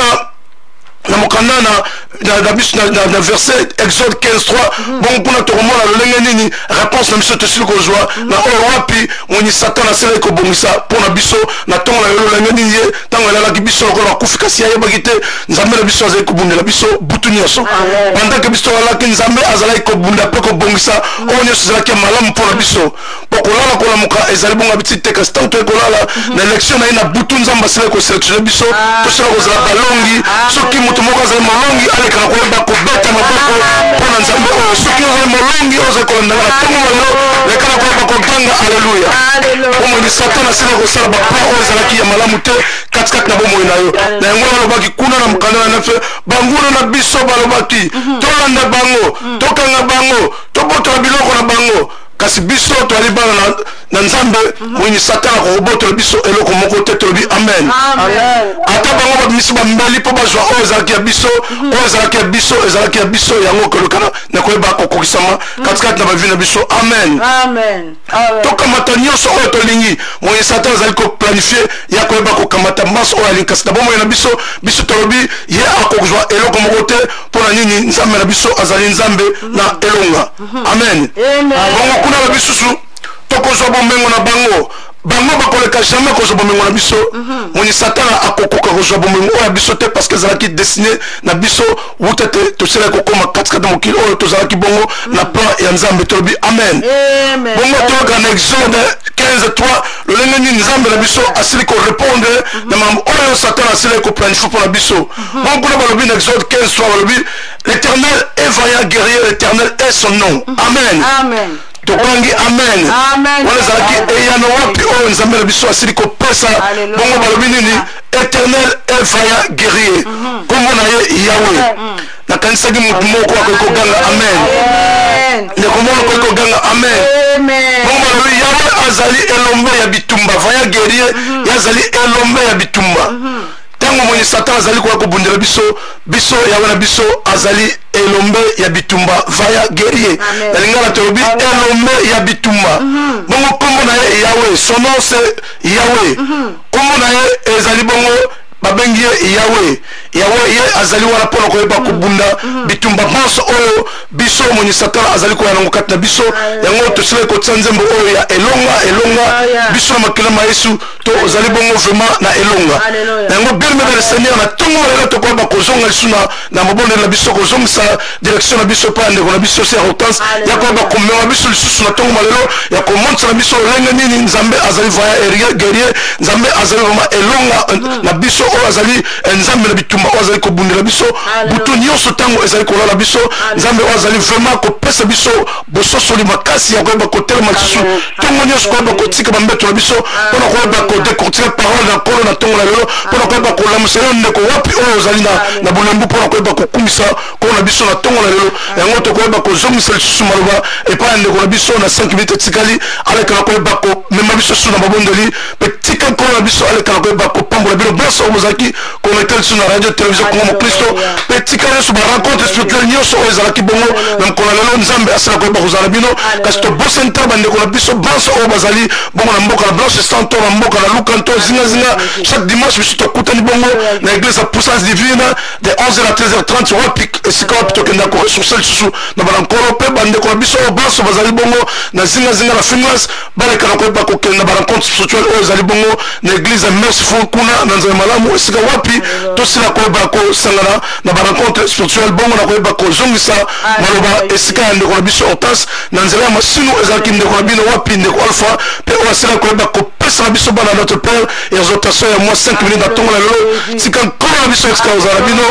na mokanda na verset Exode 15:3 bon kuna tokomona lolenge nini réponse na biso tosili kozwa na oyo wapi moni satana asilaki kobongisa mpona biso na ntongo na yo lolenge nini ye ntango elalaki biso lokola bakufi kasi ayebaki te nzambe na biso azali kobundela biso butu nyonso pendant biso tolalaki nzambe azalaki kobunda mpe kobongisa oyo nyonso ezalaki ya malamu mpona biso po kolala kolamuka ezali bongo biti te kasi ntango toye kolala na élection na ye na butu nzambe asilaki koselectionne biso tosala kozala balongi soki moto moko azali molongi aleka na koyeba kobeta maboko mpona nzambe oyo soki ozali molongi oyo ozali kolandanga na ntongo molelo leka na koyeba koganga alleluya bomoi satana asilaki kosala baplan oyo ezalaki ya malamu te katikati na bomoi na yo na yango balobaki kuna na mokanda na nefe banguna na biso balobaki tolanda bango tokanga bango tobotola biloko na bango kasi biso toali bana na nzambe mweni satana kobotola biso eloko moko te tolobi amen ata bango babimisi bambeli mpo bazwa oyo ezalaki ya biso oyo ezalaki ya biso ezalaki ya biso yango kolokana na koyeba kokokisama katikati na bavi na biso amen tokamata nyonso oyo tolingi mweni satana azali koplanifie ya koyeba kokamata maso oyo alingi kasi na bomoi na biso biso tolobi ye akozwa eloko moko te mpona nini nzambe na biso azali nzambe na elonga amen bongo kuna na bisusu tokozwa bomengo na bango bango bakoleka jamais kozwa bomengo na biso moni satana akokoka kozwa bomengo oyo ya biso te parce que ezalaki destiné na biso wuta te tosila kokoma katikati mokili oyo tozalaki bongo na plan ya nzambe tolobi amen bongo toyoka na exode 15:3 lolenge nini nzambe na biso asili korépondre na mambo oyo satana asili koplanifie mpo na biso bongo kuna balobi na exode 15:3 balobi l'éternel est vaillant guerrier, l'éternel est son nom amen tokangi amen wana ezalaki eyano wapi oyo nzambe na biso asili kopesa bongo balobi nini éternel est vaillant guerrier kombo na ye yawe nakanisaki motu moko akoki koganga amen ndekomona akoki koganga amen bongo balobi yawe azali elombe ya bitumba vaillant guerrier ye azali elombe ya bitumba tango mwenye satan azali koya kobundela biso yawe na biso azali elombe ya bitumba vaillant guerrier na lingala tolobi elombe ya bitumba bongo kombo na ye yawe son nom c'est yawe kombo na ye ezali bongo babengi ye yawe ye azali wana mpona koyeba kobunda bitumba nyonso oyo biso mwenye satana azali koya nango kati na biso yango tosilai kotia nzembo oyo ya elonga biso na makelema yesu to ozali bongo vraiment na elonga yango bien-aimé le seigneur na ntongo lelo tokoyeba kozonga lisu na mabondeli na biso kozongisa direction na biso mpa ndeko na biso se arrogance ya koyeba komema biso lisusu na ntongo malelo ya komonisa na biso lolenge nini nzambe azali vaillant guerrier nzambe azali vraiment elonga na biso oyo azali nzambe na bitumba oyo azali kobundela biso butu nyonso ntango ezali kolala biso nzambe oyo azali vraiment kopesa biso bososoli makasi ya koyeba kotelema lisusu ntongo nyonso koyeba kotika bambeto na biso mpona koyeba kodecortire parole na nkolo na ntongo na lelo mpona koyeba kolamusa yo ndeko wapi oyo ozali na bolembu mpona koyeba kokumisa nkolo na biso na ntongo na lelo yango tokoyeba kozongisa lisusu maloba epai ya ndeko na biso na 5 minute etikali aleka na koyeba komema biso susu na babondeli mpe tika nkolo na biso aleka na koyeba kopambola bino nyonso oyo bozalaki connecté sur la radio télévision Congo Mokristo pe tika nyonso barencontre spirituelle nyonso oyo ezalaki bongo na mokolo lelo nzambe asala koyeba kozala bino kasi tobosa nta bandeko na biso banso oyo bazali bongo na mboka na blanche santo na mboka na lukanto zingazinga chaque dimanche biso tokutani bongo na église ya puissance divine de 11h à 13h30 wapi esika wapi tokenda koresource lisusu na banankolo mpe bandeko na biso oyo banso bazali bongo na zingazinga na finlance baleka na koyeba kokende na barencontre spirituelle oyo ezali bongo na église ya merciful kuna na nzambe malamu esika wapi tosila koyeba kosangana na barencontre spirituelle bongo na koyeba kozongisa maloba esika ya ndeko na biso hortense na nzela ya masino ezalaki ndeko na bino wapi ndeko alpha mpe oyo asila koyeba kopesa na biso bana notre père exhortation ya mwa 5 minutes na ntongo na lelo tika nkolo na biso esika ozala bino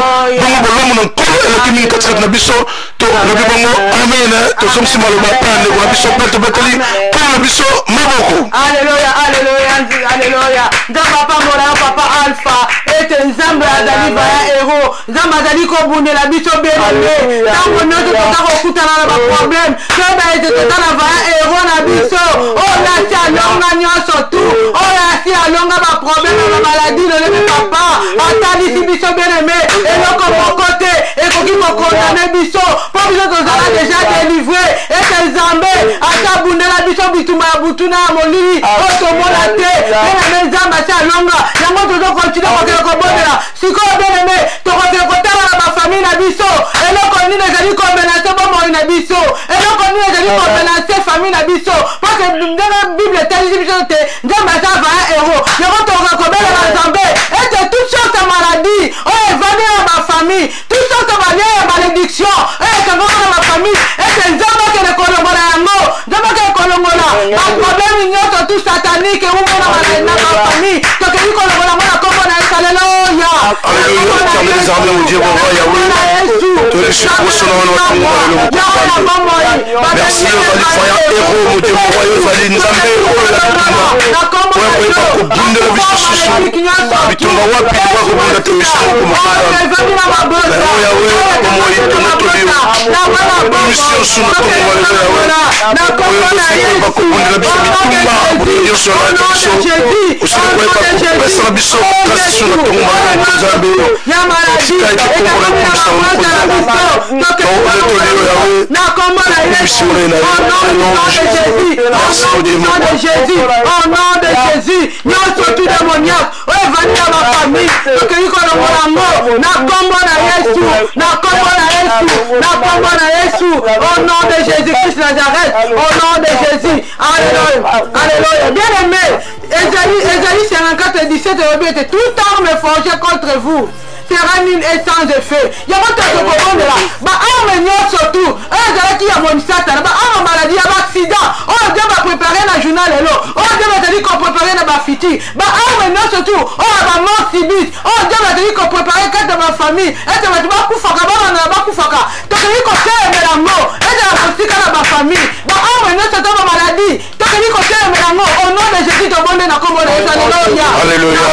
bongo bolomo na nkolo eleki mingi katikati na biso to lobi bongo amen tozongisi maloba mpe ya ndeko na biso mpe tobeteli nkolo na biso maboko alleluya nzambe apambola yo papa alpha ete nzambe azali baya ero nzambe azali kobundela biso benene ntango nyonso toza kokutana na baproblème toyeba ete toza na baya ero na biso oyo asi alonga nyonso tu oyo asi alonga baproblème na bamaladi loleme papa atalisi biso beneme eloko moko te ekoki kokondane biso mpo biso tozala deja délivre ete nzambe atabundela biso bitumba ya butuna ya molili oyo tomona te beneme nzambe asi alonga yango tozokontinue kokende kobondela sikoyo beneme tokokende kotala na bafamille na biso eloko nini ezali komenase bomoi na biso eloko nini ezali komenase famille na biso parce ndenge bible etalisi biso te nzambe aza vaya ero yango tokoka kobelela nzambe ete toute sorte ya maladie oyo evandi na bafamille toute sorte ya balie ya malédiction oyo ekangaka na bafamille ete nzambe akende kolongola yango nzambe akende kolongola baproblème nyonso tu satanique eumona na bafamille tokeyi kolongola yango na kombo na yesu alleluya Éternel des armées, mon Dieu, mon roi Yahweh, te les supposons dans notre monde. Merci, Ozali Faya, héros, mon Dieu, mon roi, Ozali Nzambe, oh la Bitumba, pour un peu de Bunda, le bicho sous Bitumba, wapi, tu vois, Bunda, te mission, comme on Yahweh, comme on est, ton autorité, mission sous notre monde, Yahweh, pour Bunda, le bicho, Bitumba, pour dire sur la bicho, aussi le point, pour passer la bicho, grâce sur notre monde, Nzambe, tika ete kombo na komisa mokonzi na komisi olena merci au Dieu au nom de Jésus nyonso tout démoniaque oyo evandi na bafamille tokeyi kolongola yango na kombo na Yesu na kombo na Yesu Yesu, na kombo na Yesu, au nom de Jésus-Christ Nazareth, au nom de Jésus. Alléluia, alléluia. Bien aimé, Ésaïe 54, 17, toute arme forgée contre vous sera nulle et sans effet. Il y a votre seconde là. Bah, arme surtout. Qui a mon satan. Bah, arme maladie, accident. Oh, Dieu va préparer la journal et l'eau. Oh, Dieu va te dire qu'on préparait la fiti. Bah, arme surtout. Oh, la mort subite. Oh, Dieu va te dire qu'on préparait quatre de ma famille. Et tu vas te dire koufaka, bah, on a pas koufaka. Tu vas te dire qu'on sait la mort. Et tu vas te dire qu'on a ma famille. Bah, arme surtout ma maladie. Tu vas te dire qu'on sait la mort. Au nom de Jésus, ton bon na kombo na Yesu. Alléluia. Alléluia.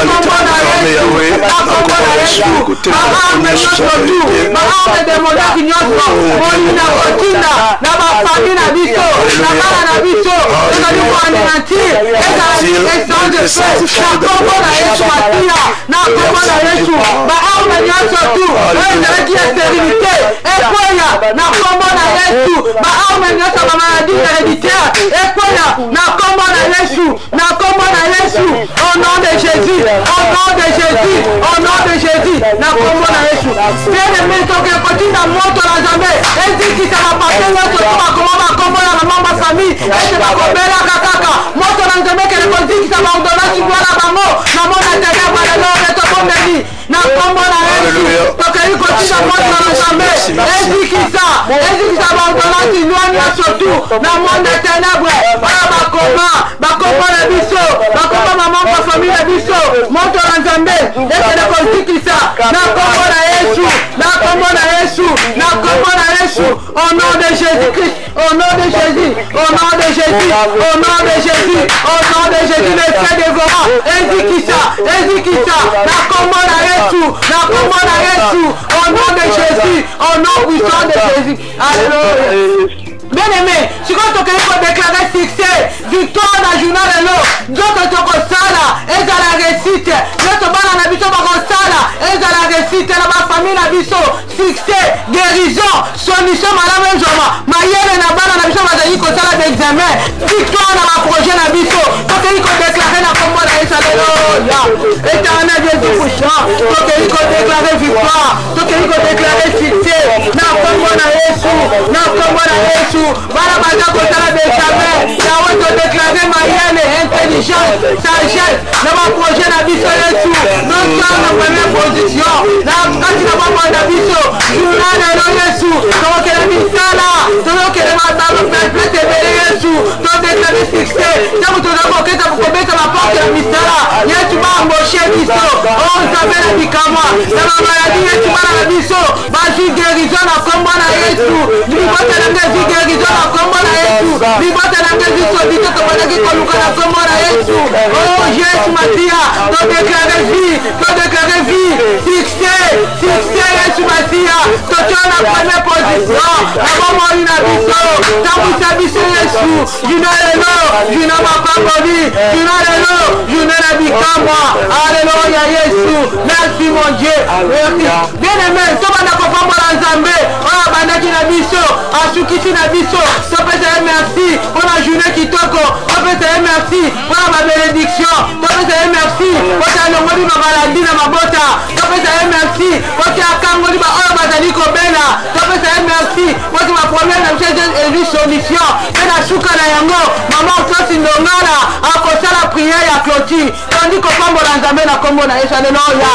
Maame demolaki nyonso molina kotinda na bafamille na biso na bana na biso ezali koanéantir ezali essence de feu na kombo na Yesu Masiya na kombo na Yesu baarme nyonso tu ezalaki estérilité ekweya na kombo na Yesu baarme nyonso bamaladi héréditaire ekweya na kombo na Yesu na kombo na Yesu au nom de Jésus au nom de Jésus au nom de Jésus na kombo na Yesu bien aimé toke kotinda moto na Nzambe ezikisa bapate nyonso to bakoma bakombo ya mama bafamille ete bakobelaka kaka moto na Nzambe kele kozikisa baordonnance wana bango na mona ténèbre lelo etobondeli na kombo na Yesu tokeli kotinda moto na Nzambe ezikisa baordonnance lwa nyonso tu na monde ténèbre wana bakoma na biso bakoma mama bafamille na biso moto na Nzambe ekele kozikisa na kombo na Yesu na kombo na Yesu na kombo na Yesu au nom de Jésus-Christ au nom de Jésus au nom de Jésus au nom de Jésus au nom de Jésus le feu dévorant ezikisa na kombo na Yesu na kombo na Yesu au nom de Jésus au nom puissant de Jésus. Alléluia. Bien aimé, si quand tu peux déclarer succès, victoire dans le journal de l'eau, Dieu te consala, et à la réussite, Dieu te bat dans la biso, consala, et à la réussite, dans ma famille, la biso, succès, guérison, solution, madame Nzoma, Mayele na bana na biso, madame consala d'examen, victoire dans ma projet, la biso, quand tu peux déclarer la combat, la Yesu, alléluia, éternel Jésus puissant, quand tu peux déclarer victoire, quand tu peux déclarer succès, na combat na Yesu, na combat na Yesu. Voilà baza kotala d'examen na oto déclarer mayele intelligence sagesse na ba projet na biso Yesu notre na première position na kati na ba na biso journal na Yesu donc la misala donc la madame peut te Yesu donc déclarer succès ça vous donne que ça vous commettre la porte la misala Yesu va embaucher biso on s'appelle la bikama na ba maladie Yesu va na biso ba guérison na kombo na Yesu ni bote na guérison na kombo na Yesu libata na ngezi sobito tobonaki koluka na kombo na Yesu oh Jésus Masiya to déclarer vie succès Yesu Masiya to tona première position na bomoi na biso tambwisa biso Yesu jina lelo jina makamboli jina lelo jina na bikamwa alléluia Yesu merci mon Dieu merci bien aimé tobanda kofambola Nzambe oyo abandaki na biso asukisi na biso topesa merci pour la journée kitoko topesa merci pour la bénédiction topesa merci pour ta longoli ma maladie na mabota topesa merci pour ta kangoli ba oyo bazali kobela topesa merci pour ma problème na une solution et na suka na yango maman Francis Ndongala akosala prière ya clôture tandis que kombo na Nzambe na kombo na Yesu alléluia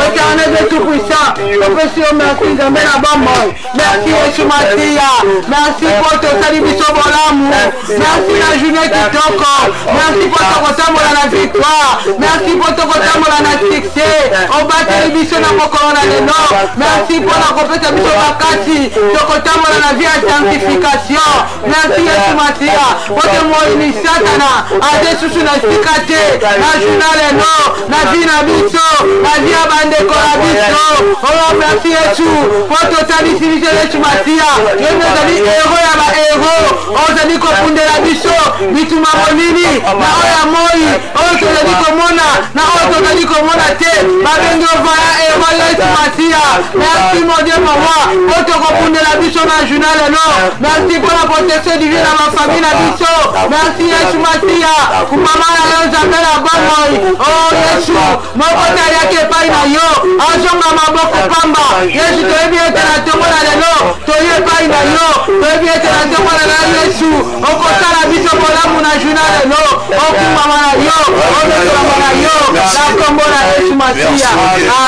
éternel de tout puissant topesa merci Nzambe na bombo merci Yesu Masiya merci pour te saluer biso bolamu merci la journée kitoko merci pour te kotambola na victoire merci pour te kotambola na succès obateli biso na mokolo na lelo merci pour na kopesa biso makasi tokotambola na vie ya sanctification merci Yesu Masiya pour te moyini satana ate susu na sika te na journal lelo na vie na biso na vie ya bandeko na biso oh merci Yesu pour totalisi biso Yesu Masiya yo nezali héros ya bahéros ozali kopundela biso bituma monini na oyo ya moi oyo tozali komona na oyo tozali komona te babengi ovaya héros Yesu Masia. Merci mon Dieu pour moi. Pour te répondre la biso na journal non. Merci pour la protection divine à ma famille na biso. Merci Yesu Masia. Pour maman na yo jamais la bonne. Oh Yesu, mon côté yake pa na yo. Azonga maboko pamba. Yesu te bien te na tongo na lelo. To ye pa na yo. To bien te na tongo na Yesu. On côté la biso pour la mon journal non. On pour maman na yo. On pour maman na yo. La combo na Yesu Masia.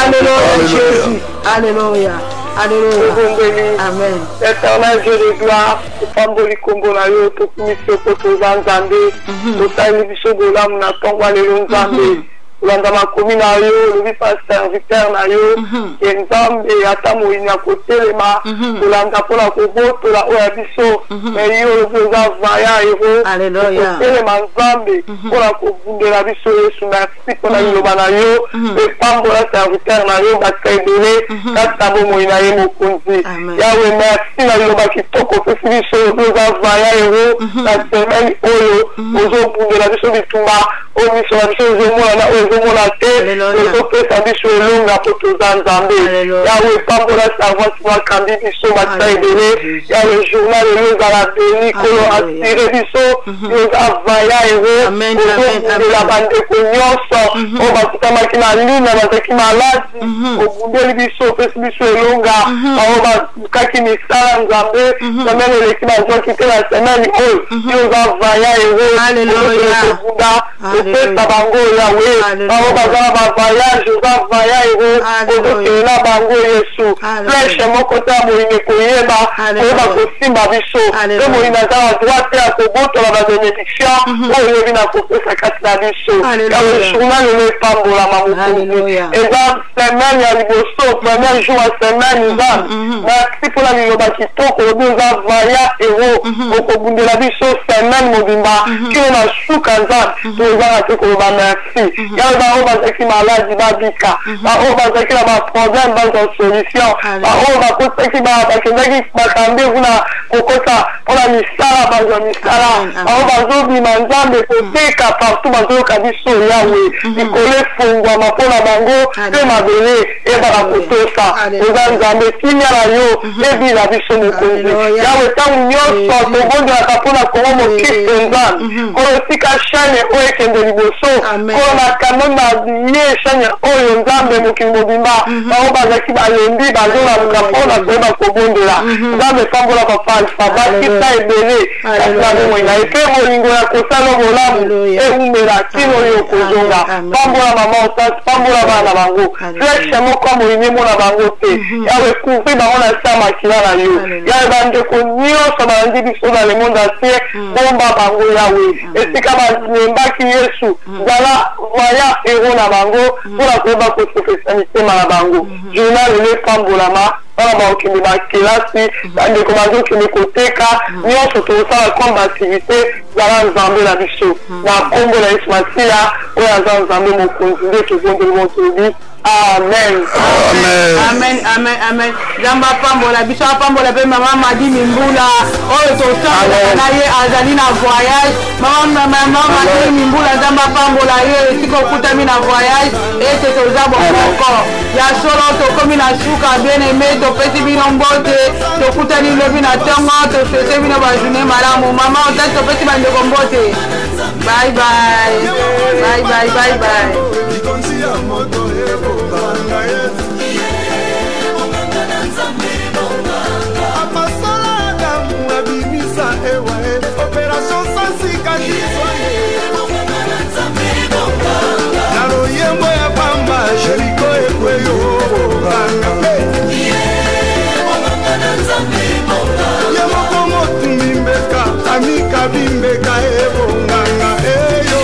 Alléluia Jésus. Alléluia. Alléluia. Amen. Éternel Dieu de gloire, Pamboli Kombo na yo, to kumisio koto zanzambe, to taili biso gola muna tongwa lelo nzambe. Ulanda makomi na yo, lobi pa serviteur na yo, nzambe ata moyini ya kotelema, ulanda pona kobotola oya biso, me yo lobi oza vaya ero, kotelema nzambe, pona kobundela biso Yesu, merci pona liloba na yo, epambola serviteur na yo, batika ebele, kata bomoi na ye mokonzi. Yawe merci na liloba kitoko pesi biso, lobi oza vaya ero, na semaine oyo, ozobundela biso bitumba, omiso na biso ozomona na oyo Zomona te, le pesa biso longa poto zanzambe. Yawe pambola savance wa kandi biso matsa ebele. Yawe journal le zala beni kolo asire biso. Yo avaya ero. Ozo la bande konyoso. O basutama ki na lina bazaki maladi. O bundeli biso pesi biso longa. O bakaki misala nzambe. Zamene leki bazwa kite la semeni oyo. Yo avaya ero. Alléluia. O pesa bango Yawe. Bango bazala ba voyage, ba voyage, ozo na bango Yesu. Flèche moko ta moyine koyeba, koyeba kosimba biso. Le moyine azala droite ya kobotola ba bénédiction, oyo bina kopesa kati na biso. Yawe journal le pambola mamukonzi. Eza semaine ya liboso, premier jour ya semaine za. Merci pour la liloba kitoko, obi oza vaya ero, okobundela biso semaine mobimba, kino na suka za, tozala te koloba merci. Yawe ba bazaki maladi babika bao bazaki na baproblème baza solution bao bakosaki bakendaki bakambi kuna kokosa mpona misala bazwa misala bao bazobima nzambe koteka partout bazoyoka biso Yawe likolo efungwama mpona bango mpe mabele ebaka kotosa eza nzambe kimia na yo ebila biso mokonzi Yawe ntango nyonso tobondelaka mpona kongo mokristo nzambe kolo esika chaine oyo ekende liboso kolo na kanon na ye chaine oyo nzambe mokili mobimba bao bazaki balembi bazolamuka mpona koyeba kobondela nzambe pambola bafalfa bakita ebele kasi na bomoi na ye mpe molingo ya kosala bolamu eumela kino oyo kozonga pambola mama otasi pambola bana bango fleshe moko moyini mona bango te yawe couvri bango na se ya makila na yo yawe bandeko nyonso balandi biso na le monde asie bomba bango yawe esika balembaki Yesu zala vaya ero na bango mpona koyeba kosepesa mitema na bango journal ele pambolama wana baokende bakelasi bandeko bazokende koteka nyonso tozosala comme baaktivité zala nzambe na biso na kombo na Yesu Masiya oyo aza nzambe mokonzi nde tozongeli motolobi amen amen amen amen nzambe apambola biso apambola mpe mama Madi Mimbula oyo tosala na ye azali na voyage mama Madi Mimbula nzambe apambola ye esika okutami na voyage ete toza bomoko ya solo tokomi na suka bien aimé topesi bino mbote tokutani lobi na ntongo tosete bino bajourne malamu mama otati topesi bandeko mbote bye bye bye bye bye bye Opération sans cicatrice. Nalo yembo ya pamba Jericho ekweyo yembo komo tumimbeka amika bimbeka ebonganga eyo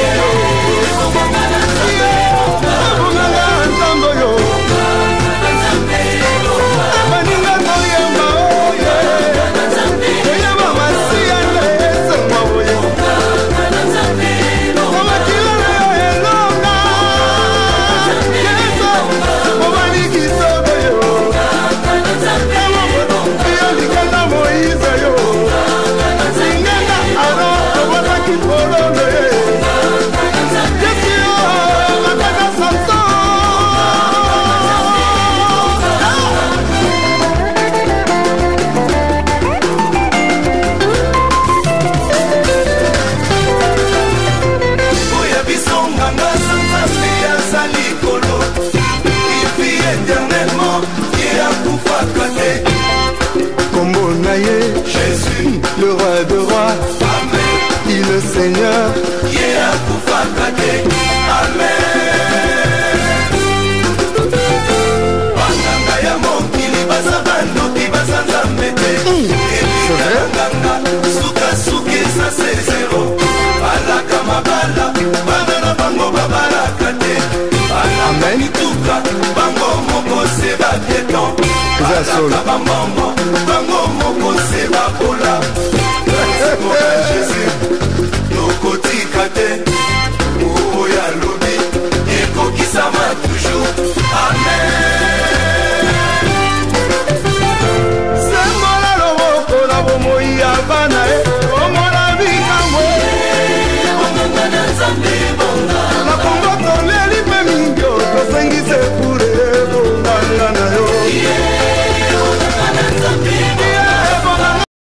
solo bango moko se bakola Jésus, nokotika te